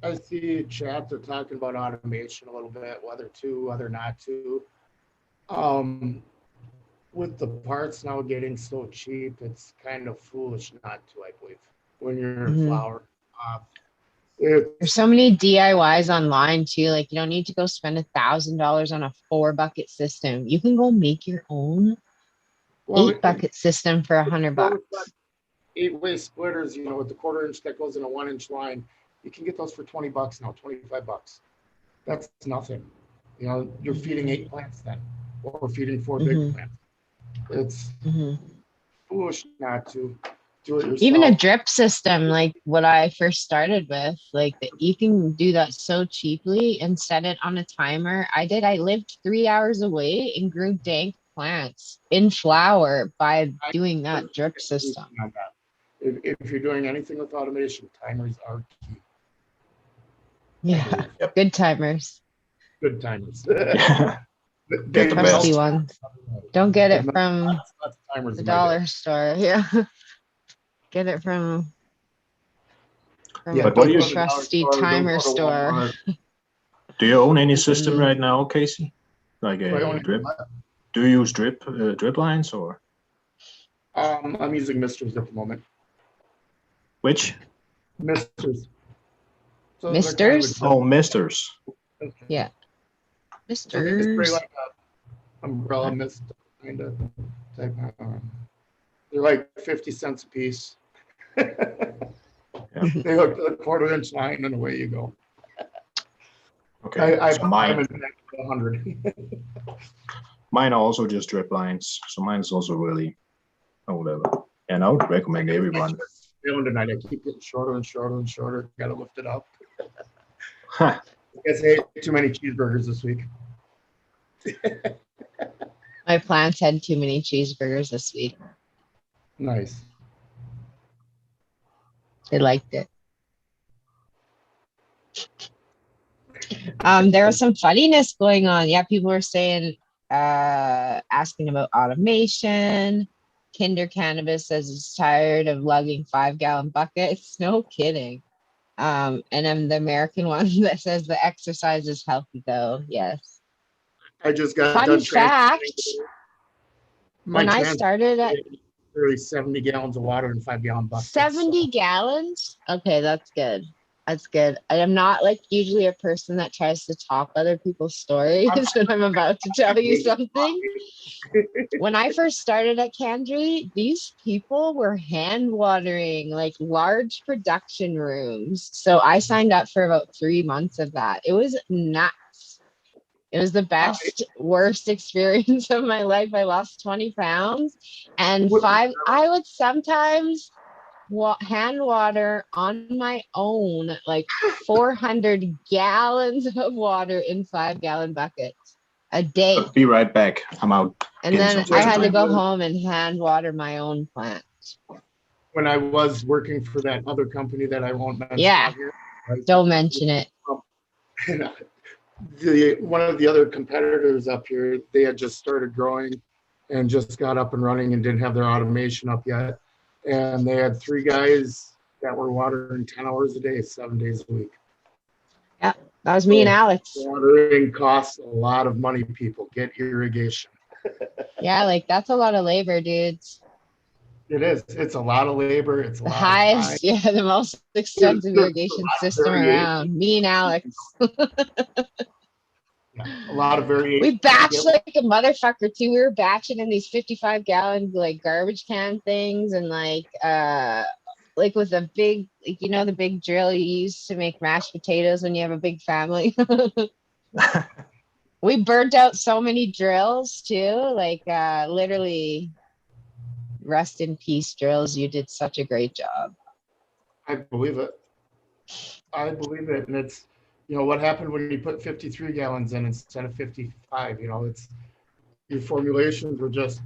I see chat, they're talking about automation a little bit, whether to, whether not to. With the parts now getting so cheap, it's kind of foolish not to, I believe, when you're in flower. There's so many DIYs online too. Like, you don't need to go spend $1,000 on a 4-bucket system. You can go make your own 8-bucket system for $100. 8-way splitters, you know, with the 1/4 inch that goes in a 1-inch line, you can get those for $20 now, $25. That's nothing. You know, you're feeding 8 plants then, or feeding 4 big plants. It's foolish not to do it yourself. Even a drip system, like what I first started with, like you can do that so cheaply and set it on a timer. I lived 3 hours away and grew dank plants in flower by doing that drip system. If you're doing anything with automation, timers are key. Yeah, good timers. Good timers. Get the best ones. Don't get it from the dollar store. Yeah. Get it from a big trusty timer store. Do you own any system right now, Casey? Like a drip? Do you use drip lines or? I'm using misters at the moment. Which? Misters. So misters? Oh, misters. Yeah. Misters. Spray like a umbrella mist kind of type. They're like 50 cents a piece. They hook to the 1/4-inch line and away you go. Okay. I So mine, 100. mine are also just drip lines. So mine is also really, oh, whatever. And I would recommend everyone. Feeling tonight, I keep getting shorter and shorter and shorter. Got to lift it up. Huh. I guess I ate too many cheeseburgers this week. My plants had too many cheeseburgers this week. Nice. They liked it. There was some funniness going on. Yeah, people were saying, asking about automation. Kinder Cannabis says it's tired of lugging 5-gallon buckets. No kidding. And then the American one that says the exercise is healthy though. Yes. I just got Fun done fact, my when I started at nearly 70 gallons of water in 5-gallon buckets. 70 gallons? Okay, that's good. That's good. I am not like usually a person that tries to top other people's stories when I'm about to tell you something. When I first started at Candry, these people were hand watering like large production rooms. So I signed up for about 3 months of that. It was nuts. It was the best, worst experience of my life. I lost 20 pounds and I would sometimes hand water on my own, like 400 gallons of water in 5-gallon buckets a day. I'll be right back. I'm out. And then I had to go home and hand water my own plant. When I was working for that other company that I won't mention. Yeah, here, don't mention it. One of the other competitors up here, they had just started growing and just got up and running and didn't have their automation up yet. And they had 3 guys that were watering 10 hours a day, 7 days a week. Yeah, that was me and Alex. Watering costs a lot of money, people. Get irrigation. Yeah, like that's a lot of labor, dudes. It is. It's a lot of labor. It's a the lot highest, of time. Yeah, the most extensive irrigation system around. Me and Alex. Yeah, a lot of variation. We batched like a motherfucker too. We were batching in these 55-gallon like garbage can things and like with a big, like, you know, the big drill you use to make mashed potatoes when you have a big family. We burnt out so many drills too, like literally rest in peace drills. You did such a great job. I believe it. I believe it. And it's, you know, what happened when you put 53 gallons in instead of 55, you know, it's, your formulations were just.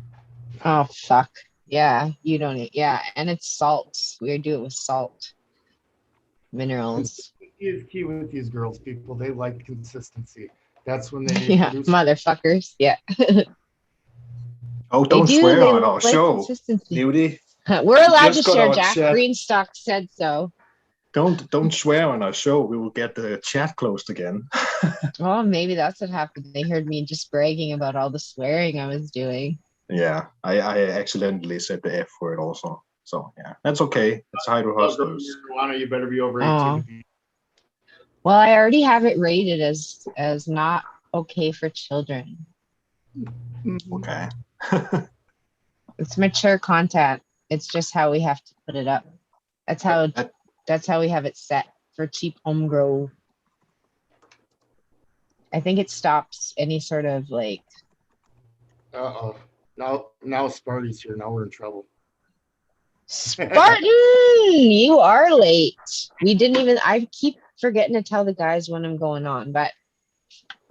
Oh, fuck. Yeah, you don't, yeah. And it's salt. We do it with salt. Minerals. Is key with these girls, people. They like consistency. That's when they yeah, motherfuckers. Yeah. Oh, don't swear on our show, Nudie. We're allowed to share. Jack Greenstock said so. Don't swear on our show. We will get the chat closed again. Oh, maybe that's what happened. They heard me just bragging about all the swearing I was doing. Yeah, I accidentally said the F word also. So yeah, that's okay. It's Hydro Hustlers. You better be over 18. Well, I already have it rated as not okay for children. Okay. It's mature content. It's just how we have to put it up. That's how we have it set for cheap home grow. I think it stops any sort of like. Uh-oh. Now Sparty's here. Now we're in trouble. Spartan, you are late. We didn't even. I keep forgetting to tell the guys when I'm going on, but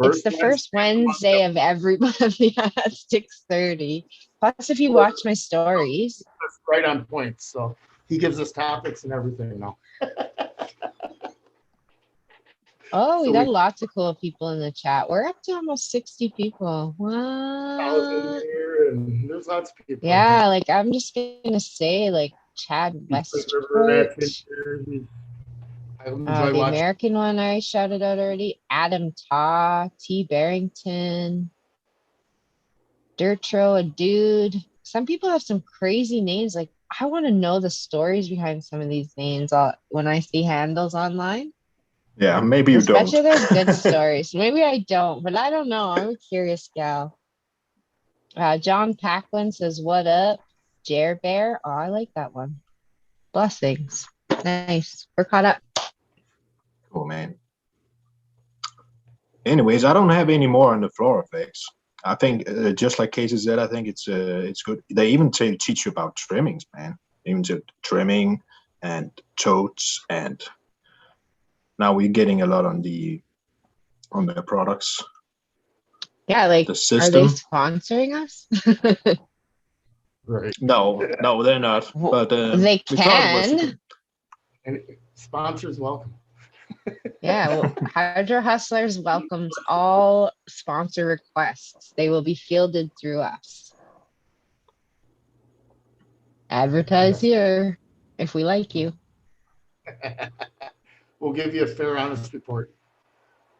it's the first Wednesday of every month. Yeah, at 6:30. Plus, if you watch my stories, that's right on point. So he gives us topics and everything now. Oh, we got lots of cool people in the chat. We're up to almost 60 people. What? There's lots of people. Yeah, like I'm just gonna say, like Chad Westport. The American one I shouted out already. Adam Taw, T. Barrington, Dirtro, a dude. Some people have some crazy names. Like I want to know the stories behind some of these names when I see handles online. Yeah, maybe you don't. Especially there's good stories. Maybe I don't, but I don't know. I'm a curious gal. John Packlin says, "What up, Jer Bear?" Oh, I like that one. Blessings. Nice. We're caught up. Cool, man. Anyways, I don't have any more on the floor effects. I think just like Casey said, I think it's good. They even teach you about trimmings, man. Even to trimming and totes, and now we're getting a lot on the products. Yeah, like, The are they system. sponsoring us? Right. No, they're not. But They we thought it was a can. good. And sponsors welcome. Yeah, well, Hydro Hustlers welcomes all sponsor requests. They will be fielded through us. Advertise here if we like you. We'll give you a fair, honest report.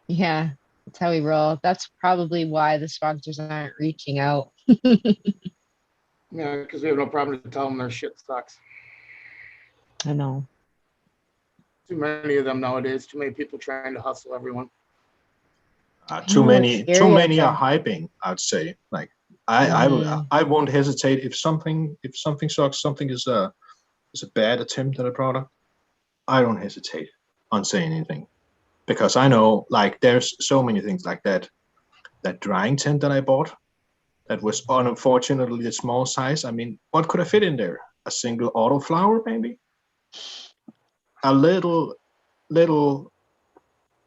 Yeah, that's how we roll. That's probably why the sponsors aren't reaching out. Yeah, because we have no problem to tell them their shit sucks. I know. Too many of them nowadays. Too many people trying to hustle everyone. Too know, it's many scary out are there. hyping, I'd say. Like Mm. I won't hesitate if something sucks, something is a bad attempt at a product. I don't hesitate on saying anything, because I know, like, there's so many things like that. That drying tent that I bought, that was unfortunately a small size. I mean, what could I fit in there? A single auto flower, maybe? A little,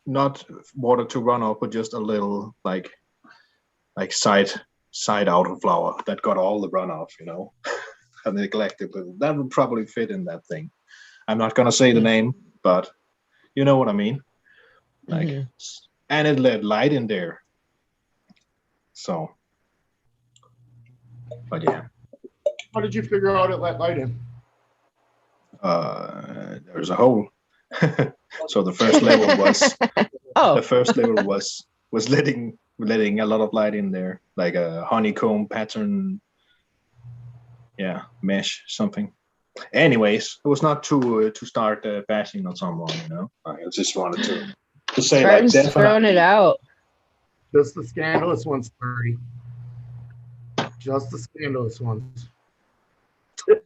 not water to run off, but just a little like side auto flower that got all the runoff, I neglected, but that would probably fit in that thing. I'm not gonna say the name, but you know what I mean. Like, and it let light in there. So, but yeah. How did you figure out it let light in? There's a hole. So the first level was letting a lot of light in there, like a honeycomb pattern. Yeah, mesh something. Anyways, it was not to start bashing on someone, I just wanted to say, like, Spartan's definitely throwing it out. Just the scandalous ones, Marty. Just the scandalous ones.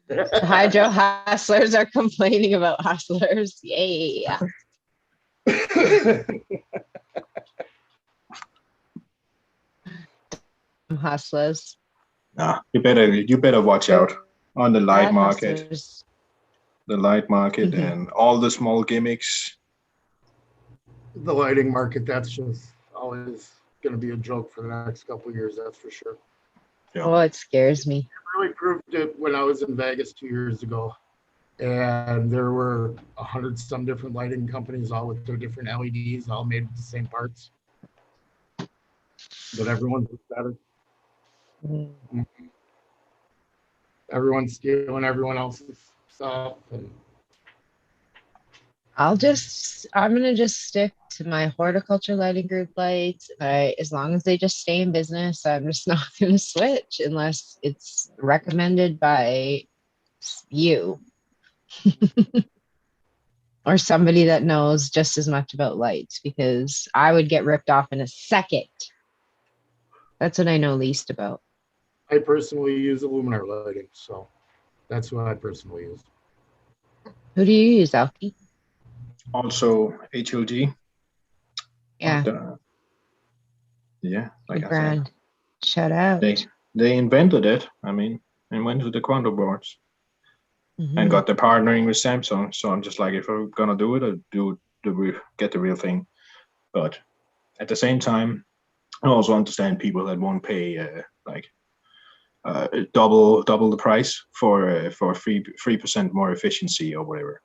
The Hydro Hustlers are complaining about hustlers. Yay. Hustlers. Nah, you better watch out on the light market. Hustlers. The light market and all the small gimmicks. The lighting market, that's just always going to be a joke for the next couple of years, that's for sure. Yeah. Oh, it scares me. I really proved it when I was in Vegas 2 years ago. And there were 100 some different lighting companies, all with their different LEDs, all made with the same parts. But everyone's better. Everyone's stealing everyone else's stuff. And I'm gonna just stick to my horticulture lighting group lights. As long as they just stay in business, I'm just not gonna switch unless it's recommended by you. Or somebody that knows just as much about lights, because I would get ripped off in a second. That's what I know least about. I personally use Illuminar lighting, so that's what I personally use. Who do you use, Alki? Also HLG. Yeah. Yeah, like Good brand. Shout out. They invented it. I mean, and went to the quanto boards and got the partnering with Samsung. So I'm just like, if I'm gonna do it, I'll get the real thing. But at the same time, I also understand people that won't pay double the price for 3% more efficiency or whatever.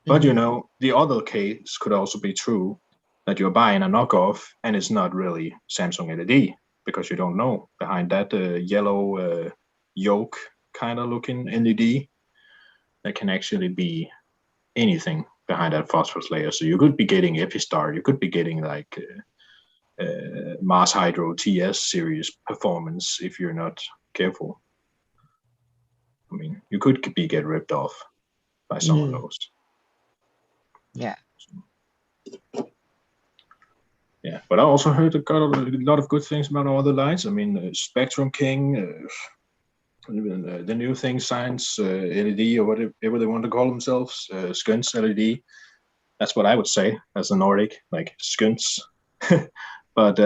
But the other case could also be true, that you're buying a knockoff and it's not really Samsung LED, because you don't know behind that yellow yolk kind of looking LED, there can actually be anything behind that phosphorus layer. So you could be getting Epistar, you could be getting like Mars Hydro TS series performance if you're not careful. I mean, you could get ripped off by some of those. Yeah. Yeah, but I also heard got a lot of good things about all the lights. I mean, Spectrum King, The new thing, science LED or whatever they want to call themselves, skunks LED. That's what I would say as a Nordic, like skunks. But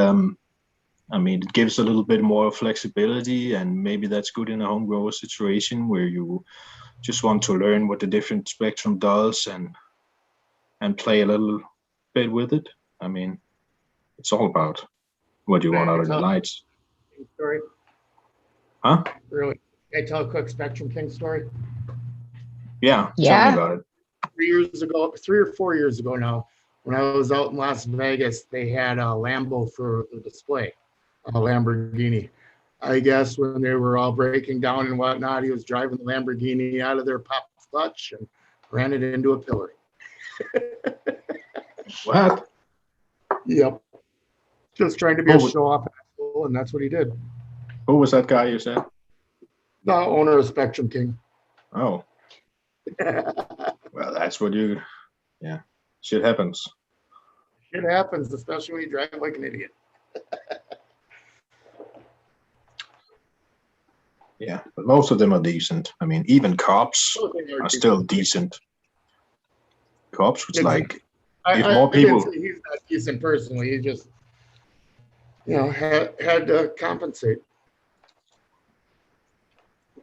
I mean, it gives a little bit more flexibility, and maybe that's good in a home grower situation where you just want to learn what the different spectrum does and play a little bit with it. I mean, it's all about what you want out of the lights. Story? Huh? Really? Can I tell a quick Spectrum King story? Yeah, tell me about it. 3 or 4 years ago now, when I was out in Las Vegas, they had a Lambo for the display, a Lamborghini. I guess when they were all breaking down and whatnot, he was driving the Lamborghini out of their pop clutch and ran it into a pillar. What? Yep. Just trying to be a show-off asshole, and that's what he did. Who was that guy you said? The owner of Spectrum King. Oh. Well, that's what you, yeah, shit happens. Shit happens, especially when you drive like an idiot. Yeah, but most of them are decent. I mean, even cops are still decent. Cops, it's like, if more people. He's not decent personally. He just, you know, had to compensate.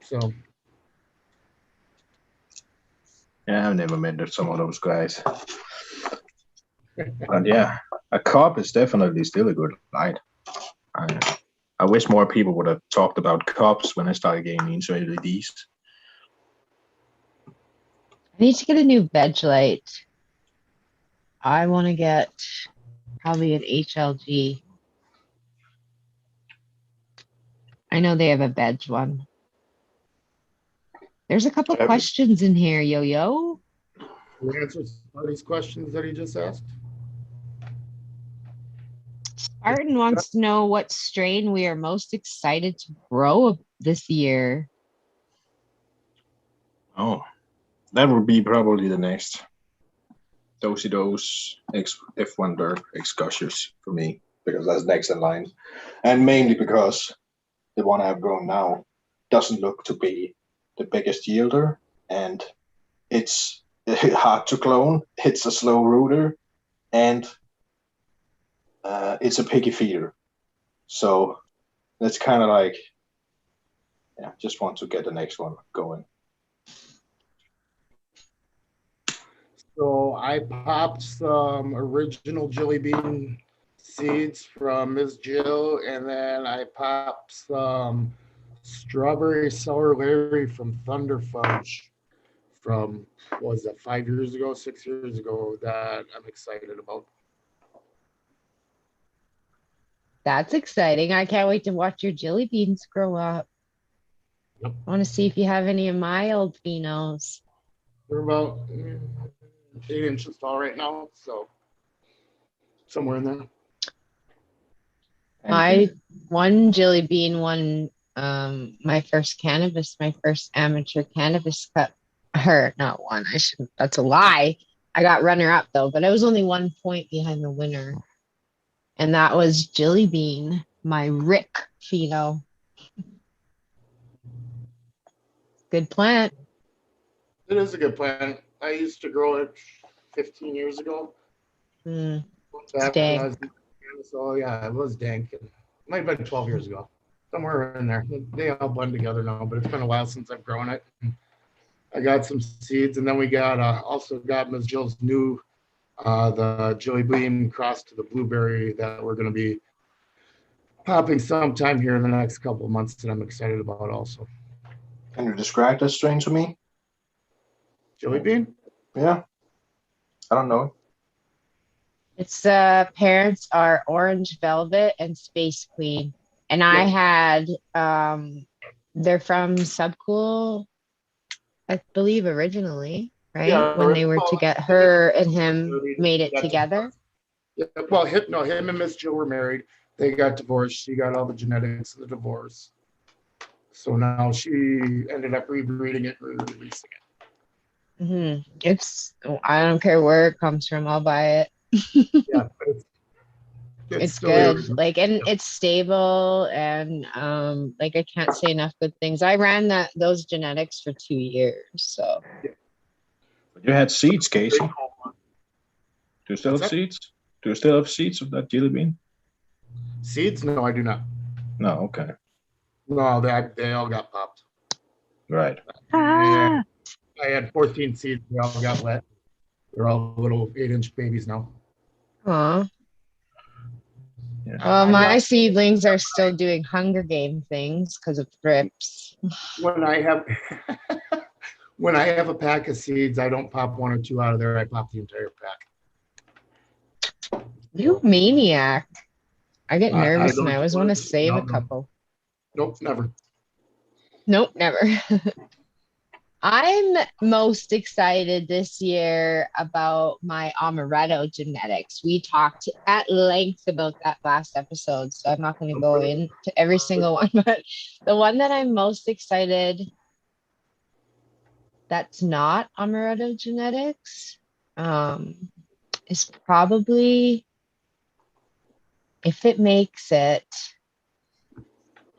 So. Yeah, I've never met some of those guys. But yeah, a cop is definitely still a good light. I wish more people would have talked about cops when I started getting into LEDs. I need to get a new veg light. I want to get probably an HLG. I know they have a veg one. There's a couple questions in here, Yo-Yo. You answer some of these questions that he just asked? Spartan wants to know what strain we are most excited to grow this year. Oh, that would be probably the next Dosey F1 Dirt X Gushers for me, because that's next in line. And mainly because the one I've grown now doesn't look to be the biggest yielder, and it's hard to clone, it's a slow rooter, and it's a picky feeder. So that's kind of like, yeah, just want to get the next one going. So I popped some original Jelly Bean seeds from Ms. Jill, and then I popped some strawberry sour Larry from Thunder Fudge from, what was that, 5 years ago, 6 years ago, that I'm excited about. That's exciting. I can't wait to watch your jelly beans grow up. Yep. I want to see if you have any of my old phenos. They're about 8 inches tall right now, so somewhere in there. My one jelly bean won my first amateur cannabis cup. Not one. I shouldn't. That's a lie. I got runner up though, but I was only 1 point behind the winner, and that was Jelly Bean, my Rick pheno. Good plant. It is a good plant. I used to grow it 15 years ago. So yeah, it was dank. It might have been 12 years ago, somewhere in there. They all blend together now, but it's been a while since I've grown it. I got some seeds, and then we got also got Ms. Jill's new the Jelly Bean cross to the blueberry that we're going to be popping sometime here in the next couple of months that I'm excited about also. Can you describe that strain to me? Jelly Bean? Yeah. I don't know. Its parents are Orange Velvet and Space Queen. And I had, they're from Subcool, I believe, originally, right? Yeah, when they were to get her and him made it together. Yeah, well, him and Miss Jill were married. They got divorced. She got all the genetics of the divorce. So now she ended up rebreeding it, re-releasing it. I don't care where it comes from, I'll buy it. Yeah, It's It's still good. here. Like, and it's stable, and like I can't say enough good things. I ran those genetics for 2 years. So You had seeds, Casey. Do you still What's have that? seeds? Do you still have seeds of that jelly bean? Seeds? No, I do not. No, okay. No, they all got popped. Right. Yeah, I had 14 seeds. They all got wet. They're all little 8-inch babies now. aw. Yeah. Well, my seedlings are still doing Hunger Game things because of thrips. When I have when I have a pack of seeds, I don't pop one or two out of there. I pop the entire pack. You maniac. I get nervous and I don't always do want to it. save No, a couple. Nope, never. Nope, never. I'm most excited this year about my amaretto genetics. We talked at length about that last episode, so I'm not going to go into every single one, but the one that I'm most excited that's not amaretto genetics is probably, if it makes it,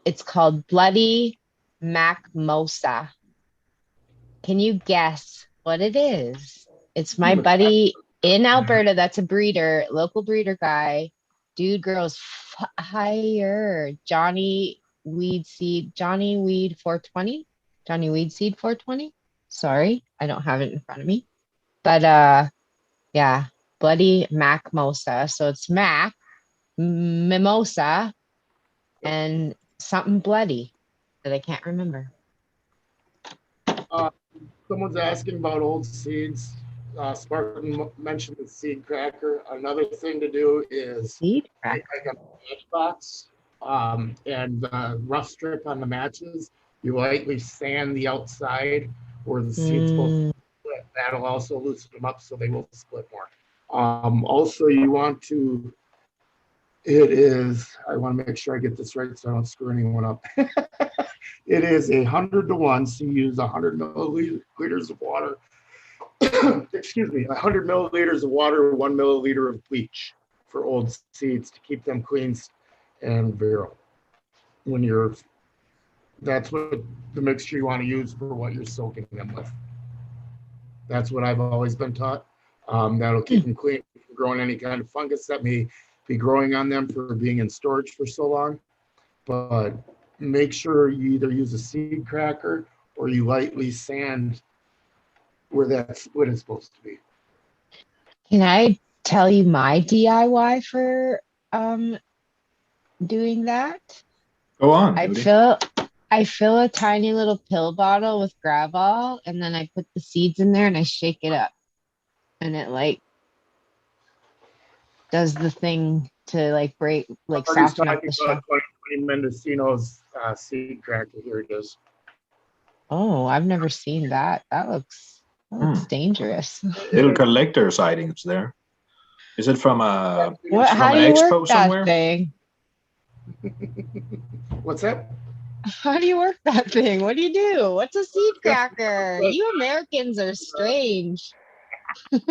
it's called Bloody Macmosa. Can you guess what it is? It's my buddy in Alberta. That's a breeder, local breeder guy. Dude grows higher. Johnny Weed 420. Johnny Weed Seed 420. Sorry, I don't have it in front of me. But yeah, Bloody Macmosa. So it's Mac, Mimosa, and something bloody that I can't remember. Someone's asking about old seeds. Spartan mentioned the seed cracker. Another thing to do is Seed I cracker. got a matchbox and the rough strip on the matches. You lightly sand the outside where the seed's supposed to split. That'll also loosen them up so they will split more. Also, you want to, I want to make sure I get this right so I don't screw anyone up. It is 100-to-1, so you use 100 milliliters of water. Excuse me, 100 milliliters of water, 1 milliliter of bleach for old seeds to keep them clean and virile. That's what the mixture you want to use for what you're soaking them with. That's what I've always been taught. That'll keep them clean from growing any kind of fungus that may be growing on them for being in storage for so long. But make sure you either use a seed cracker or you lightly sand where that split is supposed to be. Can I tell you my DIY for doing that? Go on. I fill a tiny little pill bottle with Gravol, and then I put the seeds in there and I shake it up, and it like does the thing to like break, like soften up the shell. 2020 Mendocino's seed cracker. Here it is. Oh, I've never seen that. That looks dangerous. Little collector sightings there. Is it from How an do you expo work somewhere? that thing? What's that? How do you work that thing? What do you do? What's a seed cracker? You Americans are strange. 3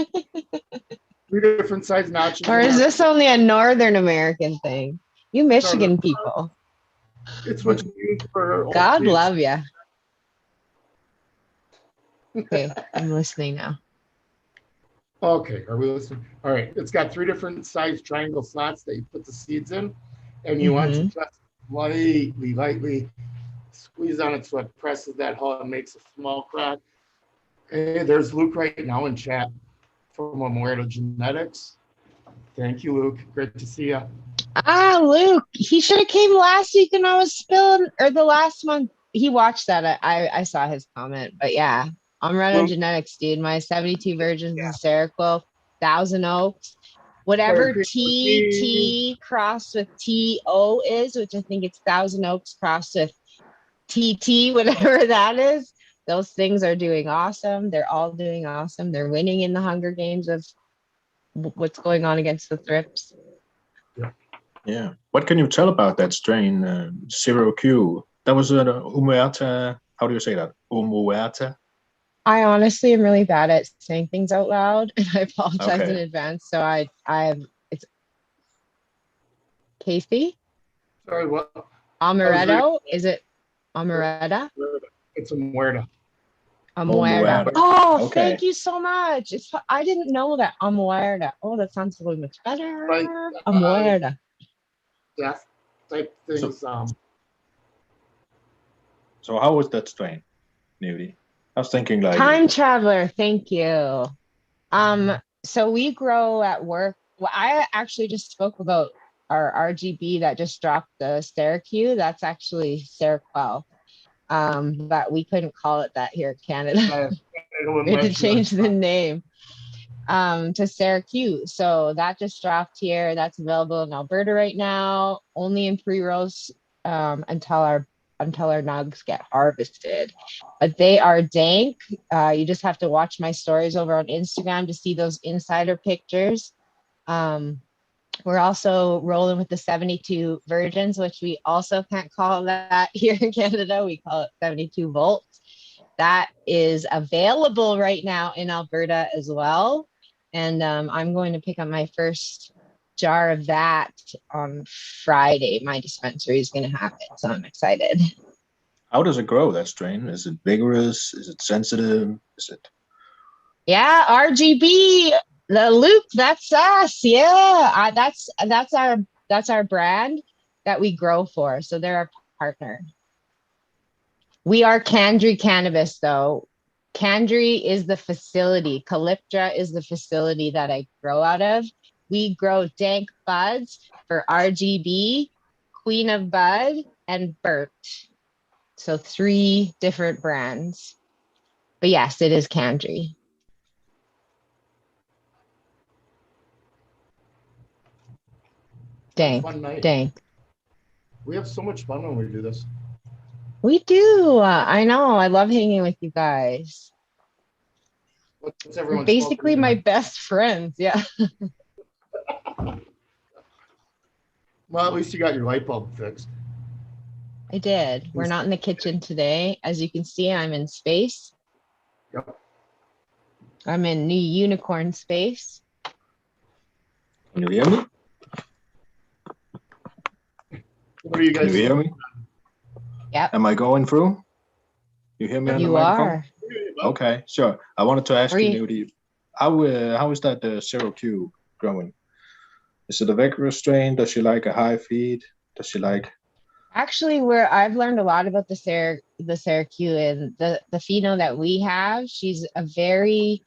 different size notches. Or is this only a Northern American thing? You Michigan people. It's what you use for God love ya. Okay, I'm listening now. Okay, are we listening? All right, it's got 3 different size triangle slots that you put the seeds in, and you want to just lightly squeeze on it so it presses that hull and makes a small crack. Hey, there's Luke right now in chat from Amaretto Genetics. Thank you, Luke. Great to see you. Ah, Luke, he should have came last week when I was spilling, or the last month. He watched that. I saw his comment, but yeah, Amaretto Genetics, dude. My 72 virgins in Seroquel, Thousand Oaks, whatever TT crossed with TO is, which I think it's Thousand Oaks crossed with TT, whatever that is. Those things are doing awesome. They're all doing awesome. They're winning in the Hunger Games of what's going on against the thrips. Yeah. What can you tell about that strain, Zero Q? That was an Umuerta. How do you say that? Umuerta? I honestly am really bad at saying things out loud, and I apologize in advance. So Casey? Sorry, what? Amaretto? Is it Amaretta? It's a muerta. Amuerta. Muerta. Oh, Okay. thank you so much. I didn't know that. Amuerta. Oh, that sounds really much better. Right. Amuerta. Death type things. So how was that strain, Nudie? I was thinking like Time traveler. Thank you. So we grow at work. Well, I actually just spoke about our RGB that just dropped the Syracuse. That's actually Seroquel. But we couldn't call it that here in Canada. We had to change the name to Syracuse. So that just dropped here. That's available in Alberta right now, only in pre-rolls until our nugs get harvested. But they are dank. You just have to watch my stories over on Instagram to see those insider pictures. We're also rolling with the 72 virgins, which we also can't call that here in Canada. We call it 72 volts. That is available right now in Alberta as well. And I'm going to pick up my first jar of that on Friday. My dispensary is going to have it, so I'm excited. how does it grow, that strain? Is it vigorous? Is it sensitive? Is it? Yeah, RGB, the Luke, that's us. Yeah, that's our brand that we grow for. So they're our partner. We are Candry Cannabis, though. Candry is the facility. Calyptra is the facility that I grow out of. We grow dank buds for RGB, Queen of Bud, and Burnt. So 3 different brands. But yes, it is Candry. Dank, Fun night. dank. We have so much fun when we do this. We do. I know. I love hanging with you guys. What's You're everyone basically smoking my tonight? best friends. Yeah. Well, at least you got your light bulb fixed. I did. We're not in the kitchen today. As you can see, I'm in space. Yep. I'm in new unicorn space. Can you hear me? What are you Can guys? you hear me? Yep. Am I going through? You hear me on the You microphone? are. Okay, sure. I wanted to ask Are you, you- Nudie, how is that the Syracuse growing? Is it a vigorous strain? Does she like a high feed? Does she like? Actually, where I've learned a lot about the Syracuse and the pheno that we have. She's a very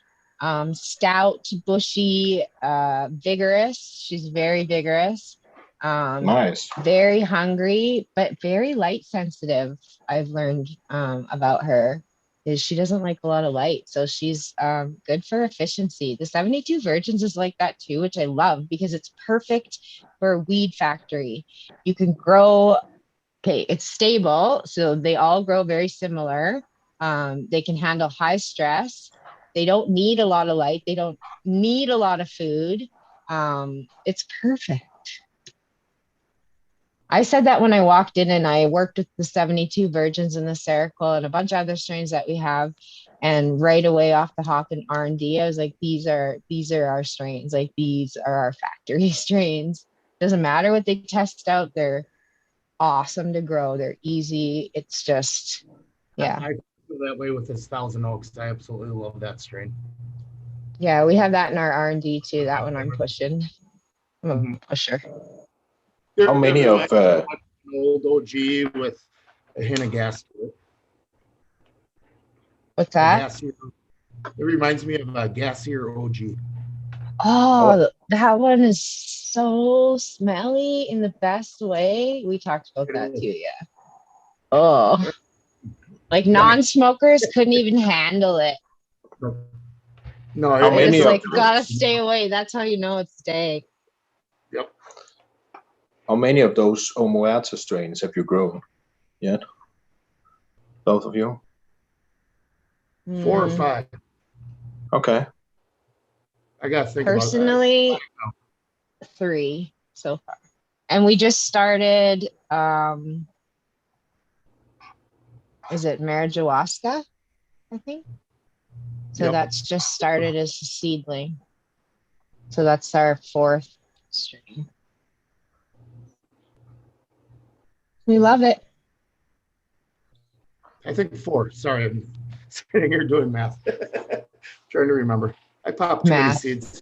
stout, bushy, vigorous. She's very vigorous. Nice. Very hungry, but very light sensitive. I've learned about her is she doesn't like a lot of light, so she's good for efficiency. The 72 virgins is like that too, which I love because it's perfect for a weed factory. You can grow. Okay, it's stable, so they all grow very similar. They can handle high stress. They don't need a lot of light. They don't need a lot of food. It's perfect. I said that when I walked in and I worked with the 72 virgins and the Seroquel and a bunch of other strains that we have. And right away off the hop in R&D, I was like, these are our strains. Like these are our factory strains. Doesn't matter what they test out. They're awesome to grow. They're easy. It's just, yeah. I feel that way with this Thousand Oaks. I absolutely love that strain. Yeah, we have that in our R&D too. That one I'm pushing. I'm a pusher. How many of an old OG with a hint of gas to it? What's that? It reminds me of a gassier OG. Oh, that one is so smelly in the best way. We talked about that too, yeah. Oh, like non-smokers couldn't even handle it. No, How many it's of like them? gotta stay away. That's how you know it's dank. Yep. How many of those Omoata strains have you grown yet? Both of you? 4 or 5. Okay. I gotta think Personally, about that. 3 so far. And we just started is it Marijuana? I think. So Yep. that's just started as a seedling. So that's our 4th strain. We love it. I think 4. Sorry, I'm sitting here doing math. Trying to remember. I popped too many Math. seeds.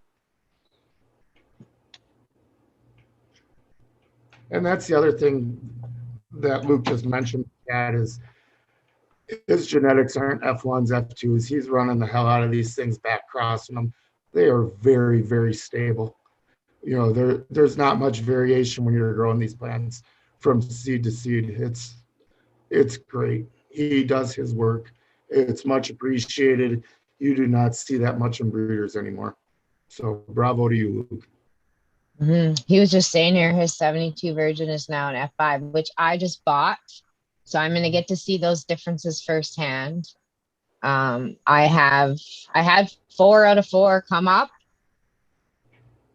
And that's the other thing that Luke just mentioned, that is his genetics aren't F1s, F2s. He's running the hell out of these things, back crossing them. They are very, very stable. You know, there's not much variation when you're growing these plants from seed to seed. It's great. He does his work. It's much appreciated. You do not see that much in breeders anymore. So bravo to you, Luke. He was just saying here his 72 Virgin is now an F5, which I just bought. So I'm going to get to see those differences firsthand. I had 4 out of 4 come up.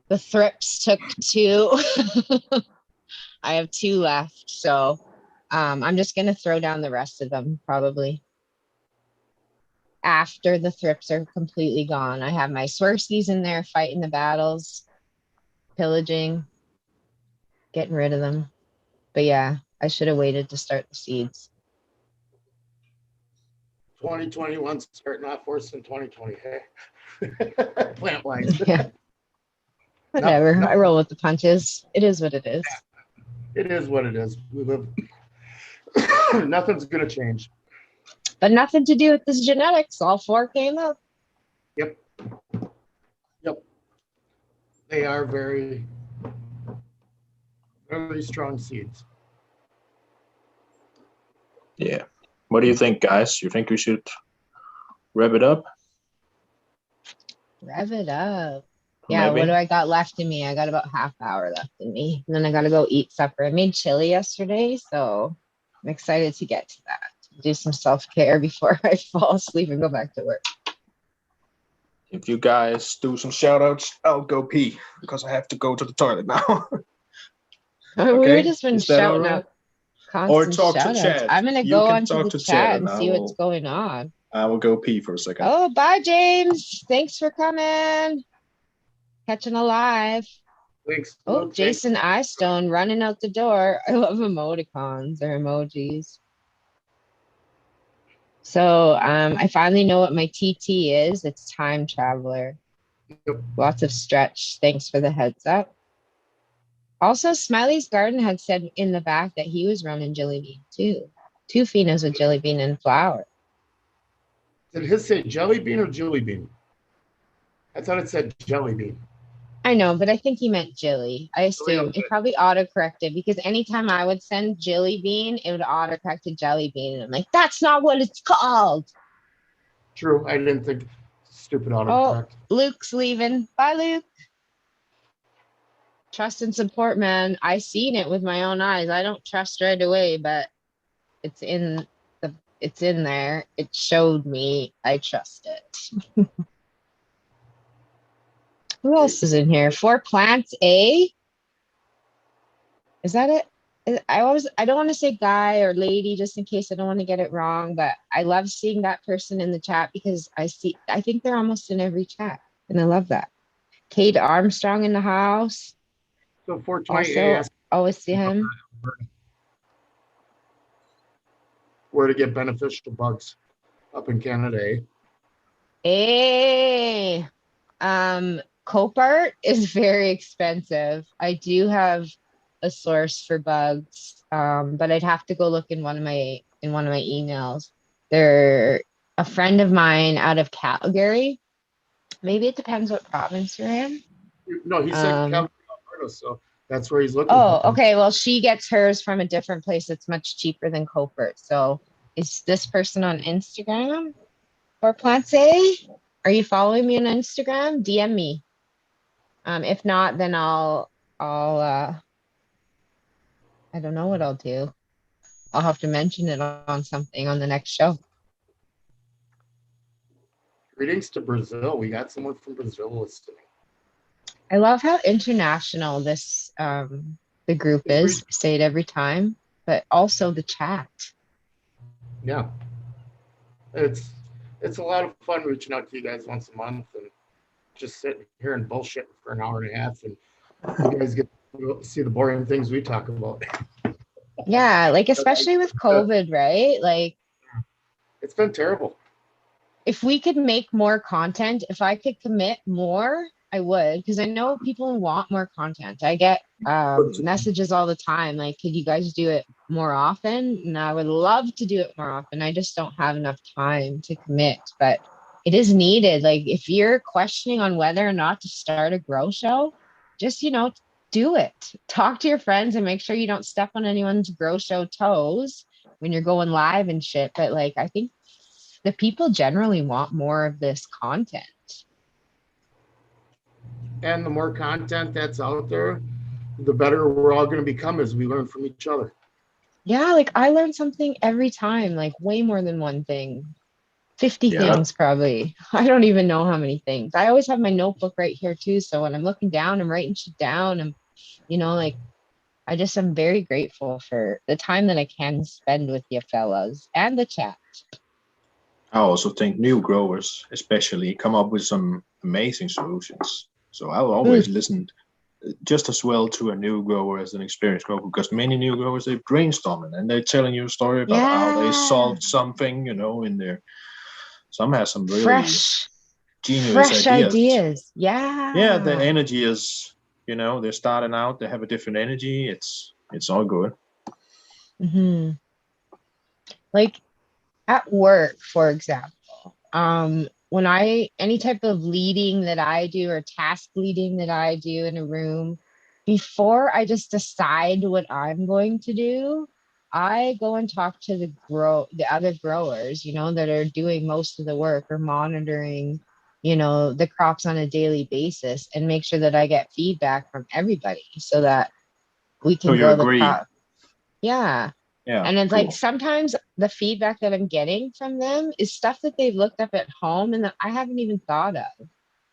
The thrips took 2. I have 2 left. So I'm just going to throw down the rest of them probably after the thrips are completely gone. I have my Swerskis in there fighting the battles, pillaging, getting rid of them. But yeah, I should have waited to start the seeds. 2021 starting off worse than 2020. Hey, plant lines. Yeah. Whatever. I roll with the punches. It is what it is. It is what it is. We live. Nothing's gonna change. But nothing to do with this genetics. All 4 came up. Yep. They are very, very strong seeds. Yeah. What do you think, guys? You think we should rev it up? Rev it up. Yeah, Maybe. what do I got left in me? I got about half hour left in me. And then I got to go eat supper. I made chili yesterday, so I'm excited to get to that. Do some self-care before I fall asleep and go back to work. If you guys do some shout outs, I'll go pee because I have to go to the toilet now. We've just been Is that all shouting right? out constant talk to shout outs. chat. I'm going to You go can onto talk the to chat chat and and see what's going on. I will go pee for a second. Oh, bye, James. Thanks for coming. Catching a live. Thanks. Oh, Luke. Jason Eyestone running out the door. I love emoticons or emojis. So I finally know what my TT is. It's time traveler. Yep. Lots of stretch. Thanks for the heads up. Also, Smiley's Garden had said in the back that he was running Jelly Bean too. 2 phenos with Jelly Bean and flower. Did his say jelly bean or jelly bean? I thought it said jelly bean. I know, but I think he meant Jilly. I assume okay. it probably auto-corrected because anytime I would send Jelly Bean, it would auto-correct to Jelly Bean. And I'm like, that's not what it's called. True. I didn't think stupid autocorrect. Oh, Luke's leaving. Bye, Luke. Trust and support, man. I seen it with my own eyes. I don't trust right away, but it's in there. It showed me I trust it. Who else is in here? 4 plants, A? Is that it? I don't want to say guy or lady just in case I don't want to get it wrong, but I love seeing that person in the chat because I think they're almost in every chat and I love that. Kate Armstrong in the house. So 420 Also, always see him. Where to get beneficial bugs up in Canada, Hey, Copart is very expensive. I do have a source for bugs, but I'd have to go look in one of my emails. They're a friend of mine out of Calgary. Maybe it depends what province you're in. No, he said Calgary, Alberta, so that's where he's looking. Oh, okay. Well, she gets hers from a different place that's much cheaper than Copart. So is this person on Instagram or Plants A? Are you following me on Instagram? DM me. If not, then I'll I don't know what I'll do. I'll have to mention it on something on the next show. Greetings to Brazil. We got someone from Brazil listening. I love how international this the group is. I say it every time, but also the chat. Yeah. It's a lot of fun reaching out to you guys once a month and just sitting here and bullshit for an hour and a half, and you guys get to see the boring things we talk about. Yeah, like especially with COVID, right? Like It's been terrible. if we could make more content, if I could commit more, I would, because I know people want more content. I get messages all the time like, could you guys do it more often? And I would love to do it more often. I just don't have enough time to commit, but it is needed. Like if you're questioning on whether or not to start a grow show, just, do it. Talk to your friends and make sure you don't step on anyone's grow show toes when you're going live and shit. But like, I think the people generally want more of this content. And the more content that's out there, the better we're all going to become as we learn from each other. Yeah, like I learn something every time, like way more than one thing. 50 things probably. I don't even know how many things. I always have my notebook right here too. So when I'm looking down, I'm writing shit down. I'm, like I'm very grateful for the time that I can spend with you fellas and the chat. I also think new growers especially come up with some amazing solutions. So I'll always listen just as well to a new grower as an experienced grower, because many new growers, they're brainstorming and they're telling you a story about how they solved something, in there. Some have some really genius ideas. Yeah, the energy is, they're starting out, they have a different energy. It's all good. Mm-hmm. Like at work, for example, when any type of leading that I do or task leading that I do in a room, before I just decide what I'm going to do, I go and talk to the other growers, that are doing most of the work or monitoring, the crops on a daily basis, and make sure that I get feedback from everybody so that we can grow the crop. Yeah. Yeah. And it's like sometimes the feedback that I'm getting from them is stuff that they've looked up at home and that I haven't even thought of.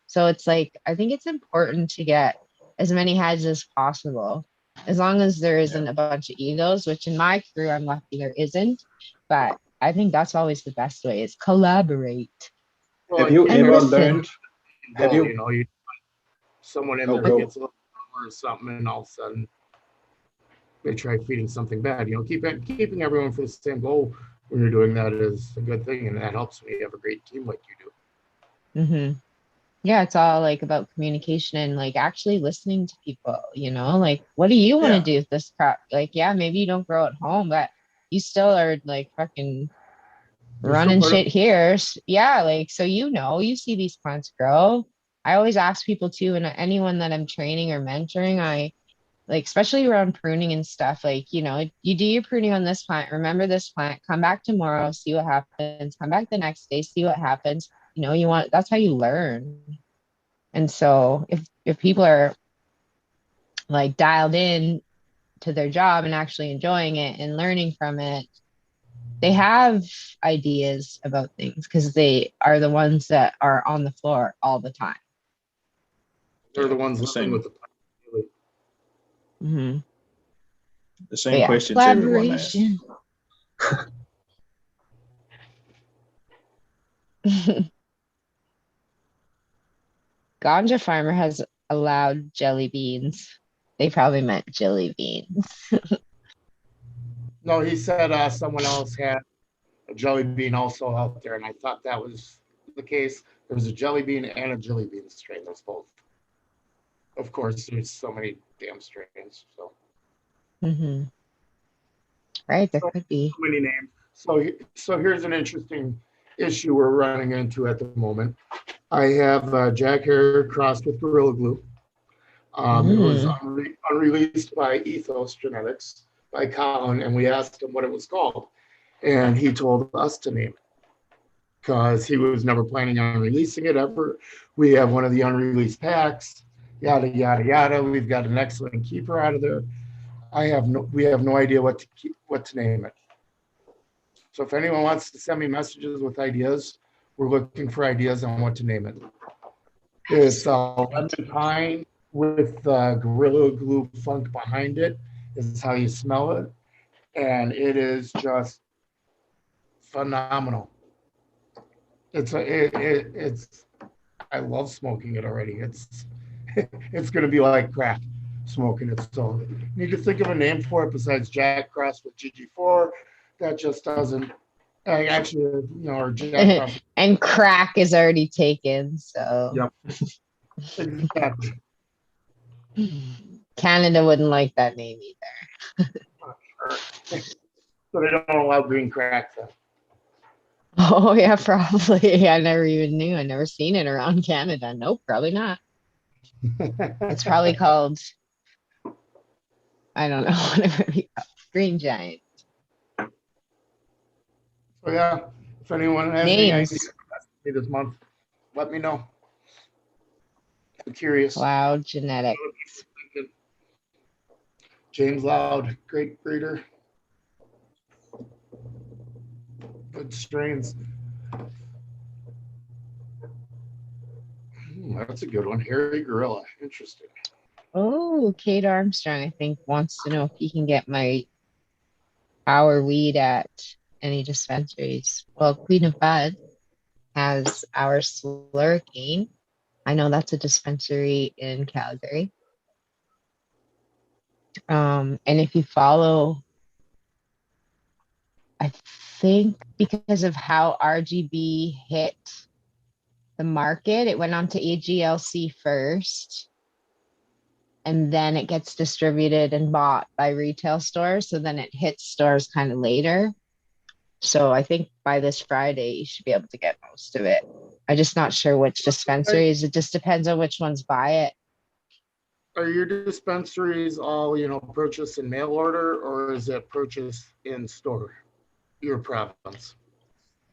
So it's like, I think it's important to get as many heads as possible, as long as there isn't a bunch of egos, which in my crew, I'm lucky there isn't. But I think that's always the best way is collaborate. Well, have you ever learned? Have you someone in there gets a little or something, and all of a sudden they try feeding something bad. Keeping everyone for the same goal when you're doing that is a good thing, and that helps when you have a great team like you do. Mm-hmm. Yeah, it's all like about communication and like actually listening to people, like what do you want to do with this crop? Like, yeah, maybe you don't grow at home, but you still are like fucking running shit here. Yeah, like so you see these plants grow. I always ask people too, and anyone that I'm training or mentoring, I like especially around pruning and stuff, like you do your pruning on this plant, remember this plant, come back tomorrow, see what happens, come back the next day, see what happens. That's how you learn. And so if people are like dialed in to their job and actually enjoying it and learning from it, they have ideas about things because they are the ones that are on the floor all the time. They're the ones living with the mm-hmm. The same questions everyone asks. Ganja Farmer has allowed jelly beans. They probably meant jelly beans. No, he said someone else had a jelly bean also out there, and I thought that was the case. There's a jelly bean and a jelly bean strain. There's both. Of course, there's so many damn strains. So, mm-hmm. Right, there could be so many names. So here's an interesting issue we're running into at the moment. I have Jack Hare crossed with Gorilla Glue. It was unreleased by Ethos Genetics by Colin, and we asked him what it was called, and he told us to name it because he was never planning on releasing it ever. We have one of the unreleased packs, yada yada yada. We've got an excellent keeper out of there. We have no idea what to name it. So if anyone wants to send me messages with ideas, we're looking for ideas on what to name it. It's lemon pine with Gorilla Glue funk behind it. Is how you smell it, and it is just phenomenal. I love smoking it already. It's going to be like crack. smoking it. So need to think of a name for it besides Jack Cross with GG4. That just doesn't actually, or Jack Cross. And crack is already taken, so. Yep. Exactly. Canada wouldn't like that name either. So they don't allow green crack then. Oh yeah, probably. I never even knew. I never seen it around Canada. Nope, probably not. It's probably called, I don't know, whatever it called. Green Giant. So yeah, if anyone has any Names. ideas this month, let me know. I'm curious. Loud Genetic. James Loud, great breeder. Good strains. That's a good one. Hairy Gorilla. Interesting. Oh, Kate Armstrong, I think, wants to know if he can get my our weed at any dispensaries. Well, Queen of Bud has our Slurricane. I know that's a dispensary in Calgary. And if you follow, I think because of how RGB hit the market, it went on to AGLC first, and then it gets distributed and bought by retail stores. So then it hits stores kind of later. So I think by this Friday, you should be able to get most of it. I'm just not sure which dispensaries. It just depends on which ones buy it. Are your dispensaries all, purchase in mail order, or is it purchase in store, your province?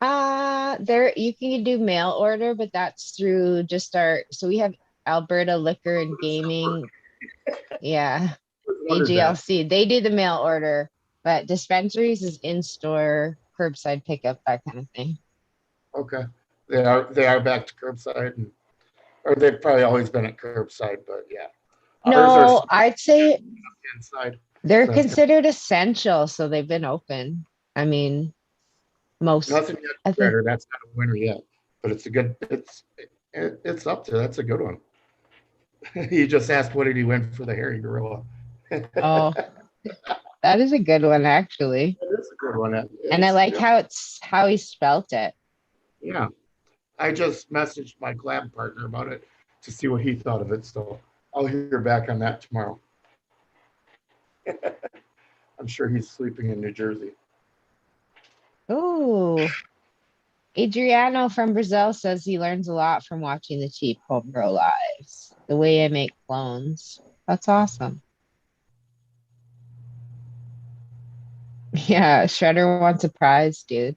There you can do mail order, but that's through just so we have Alberta Liquor and Gaming. Yeah. AGLC. They do the mail order, but dispensaries is in-store, curbside pickup, that kind of thing. Okay. They are back to curbside, or they've probably always been at curbside, but yeah. No, I'd say inside. They're considered essential, so they've been open. I mean, most. Nothing yet better. That's not a winner yet, but it's a good. It's up there. That's a good one. You just asked, what did he win for the hairy gorilla? Oh, that is a good one, actually. That is a good one. And I like how he spelt it. Yeah, I just messaged my collab partner about it to see what he thought of it. So I'll hear back on that tomorrow. I'm sure he's sleeping in New Jersey. Oh, Adriano from Brazil says he learns a lot from watching the Cheap Home Grow lives. The way I make clones. That's awesome. Yeah, Shredder wants a prize, dude.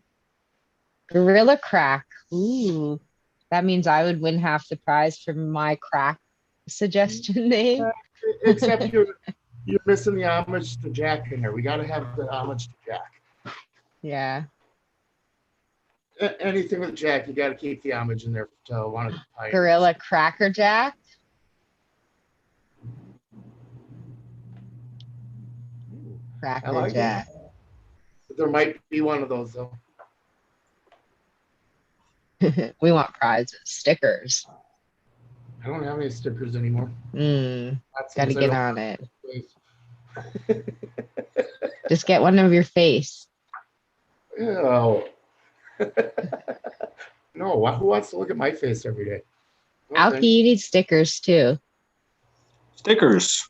Gorilla Crack. Ooh, that means I would win half the prize for my crack suggestion name. Except you're missing the homage to Jack in there. We got to have the homage to Jack. Yeah. Anything with Jack, you got to keep the homage in there to one of the pioneers. Gorilla Cracker Jack. Cracker like Jack. There might be one of those though. We want prizes, stickers. I don't have any stickers anymore. Gotta get on it. Just get one of your face. Oh. No, who wants to look at my face every day? Okay. Alki, you need stickers too. Stickers?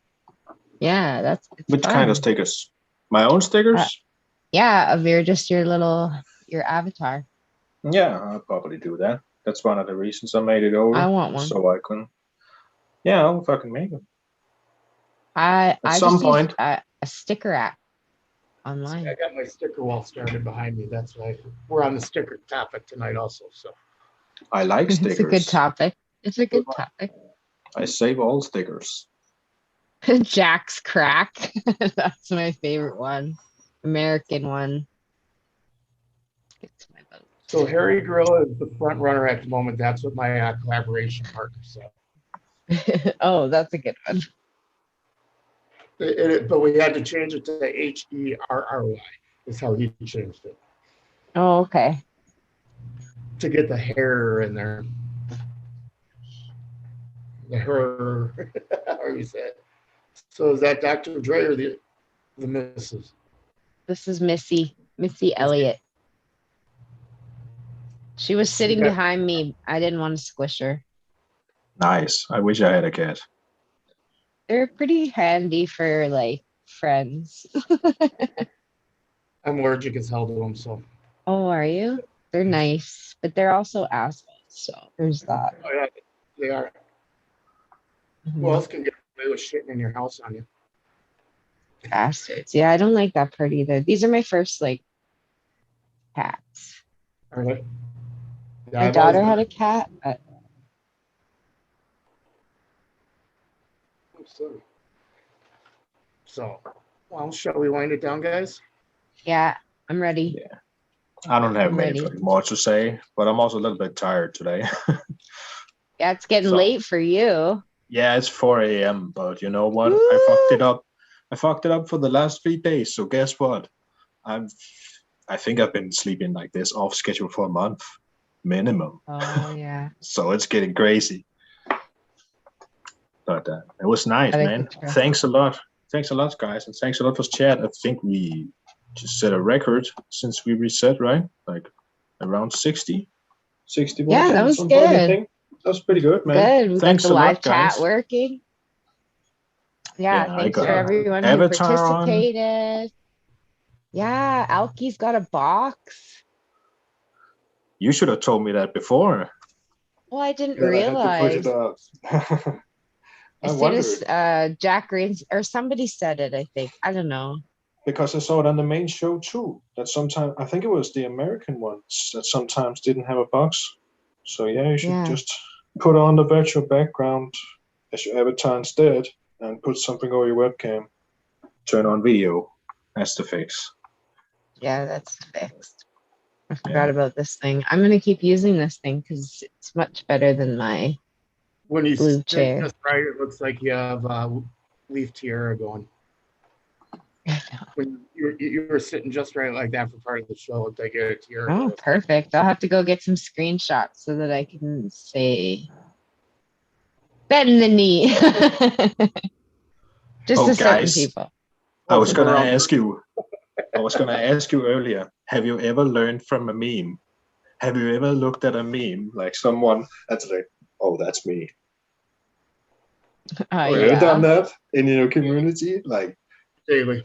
Yeah, that's which fun. Kind of stickers? My own stickers? Yeah, of your avatar. Yeah, I'll probably do that. That's one of the reasons I made it over. I want one. So I can. Yeah, I'll fucking make them. At some point. A sticker app online. I got my sticker wall started behind me. That's why we're on the sticker topic tonight also. So I like stickers. It's a good topic. It's a good topic. I save all stickers. Jack's Crack. That's my favorite one. American one. It's my vote. So Hairy Gorilla is the front runner at the moment. That's what my collaboration partner said. Oh, that's a good one. But we had to change it to HERRY is how he changed it. Oh, okay. To get the hair in there. The her, how you say it. So is that Dr. Dre or the missus? This is Missy Elliott. She was sitting behind me. I didn't want to squish her. Nice. I wish I had a cat. They're pretty handy for like friends. I'm allergic as hell to them, so. Oh, are you? They're nice, but they're also assholes. So there's that. Oh, yeah, they are. Mhm. Who else can get away with shitting in your house on you? Bastards. Yeah, I don't like that part either. These are my first like cats. Are they? Yeah, My I've always daughter been- had a cat, but I'm sorry. So, well, shall we wind it down, guys? yeah, I'm ready. Yeah. I don't have I'm ready. anything more to say, but I'm also a little bit tired today. Yeah, it's getting So- late for you. Yeah, it's 4 a.m., but you know what? I Woo! fucked it up. I fucked it up for the last 3 days. So guess what? I think I've been sleeping like this off schedule for a month minimum. Oh yeah. So it's getting crazy. But it was nice, Gotta man. keep track. Thanks a lot. Thanks a lot, guys. And thanks a lot for chat. I think we just set a record since we reset, right? Like around 60. 61. Yeah, that was some point, I good. think. That was pretty good, man. Good. We Thanks got the a lot, live chat guys. working. Yeah, Yeah, I thanks for got everyone who Avatar on. participated. Yeah, Alki's got a box. You should have told me that before. Well, I didn't Yeah, I had to push realize. it up. As soon as Jack Greens or somebody said it, I think. I don't know. Because I saw it on the main show too. That sometimes I think it was the American ones that sometimes didn't have a box. So yeah, you should just put on the virtual background as your avatar instead and put something over your webcam. Turn on video. That's the fix. Yeah, that's fixed. I forgot about this thing. I'm gonna keep using this thing because it's much better than my When you blue sit chair. just right, it looks like you have Leaf Tiara going. When you were sitting just right like that for part of the show, it looked like you had a tiara. Oh, perfect. I'll have to go get some screenshots so that I can say bend the knee. Just Oh, to certain guys. people. I was gonna Around- ask you earlier, have you ever learned from a meme? Have you ever looked at a meme like someone that's like, oh, that's me? Have you ever done that in your community? Like daily.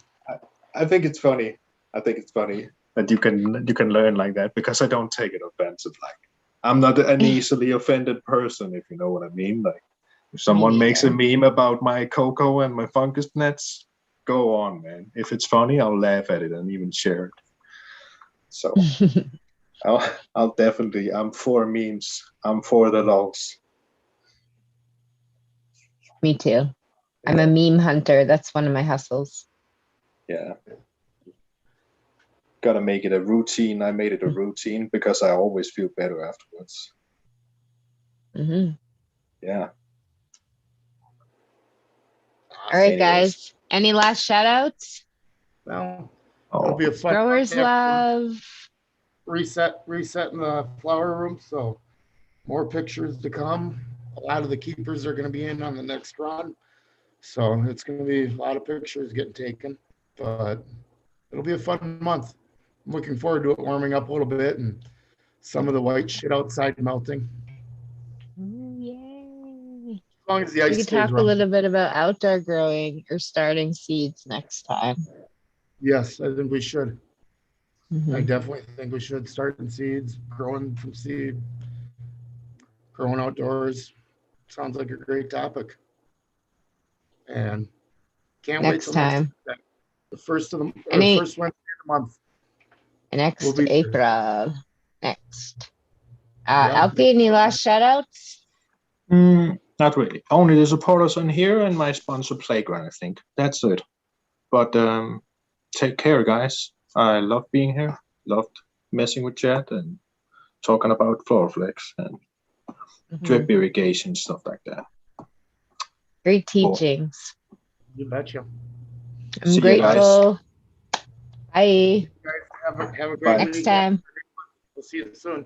I think it's funny. I think it's funny that you can learn like that because I don't take it offensive. Like I'm not an easily offended person, if you know what I mean. Like if someone makes a meme about my cocoa and my fungus nets, go on, man. If it's funny, I'll laugh at it and even share it. So I'll definitely. I'm for memes. I'm for the lols. Me too. I'm a meme hunter. That's one of my hustles. Yeah. Gotta make it a routine. I made it a routine because I always feel better afterwards. Mm-hmm. Yeah. All right, Anyways. guys. Any last shout outs? Well, Oh. it'll be a fun Growers month after love. reset in the flower room. So more pictures to come. A lot of the keepers are going to be in on the next run. So it's going to be a lot of pictures getting taken, but it'll be a fun month. I'm looking forward to it warming up a little bit and some of the white shit outside melting. Ooh, yay. As long as the We ice could stays talk a around. little bit about outdoor growing or starting seeds next time. Yes, I think we should. Mhm. I definitely think we should start in seeds, growing from seed, growing outdoors. Sounds like a great topic. And can't wait Next till time. the first of the Any- first Wednesday of the month. Next We'll be- April. Next. Yeah. Alfie, any last shout outs? Not really. Only the supporters on here and my sponsor Playground, I think. That's it. But take care, guys. I love being here. Loved messing with chat and talking about floor flex and drip irrigation, stuff like that. Great teachings. You betcha. I'm See you guys. grateful. Bye. You guys have a great Next week. time. We'll see you soon.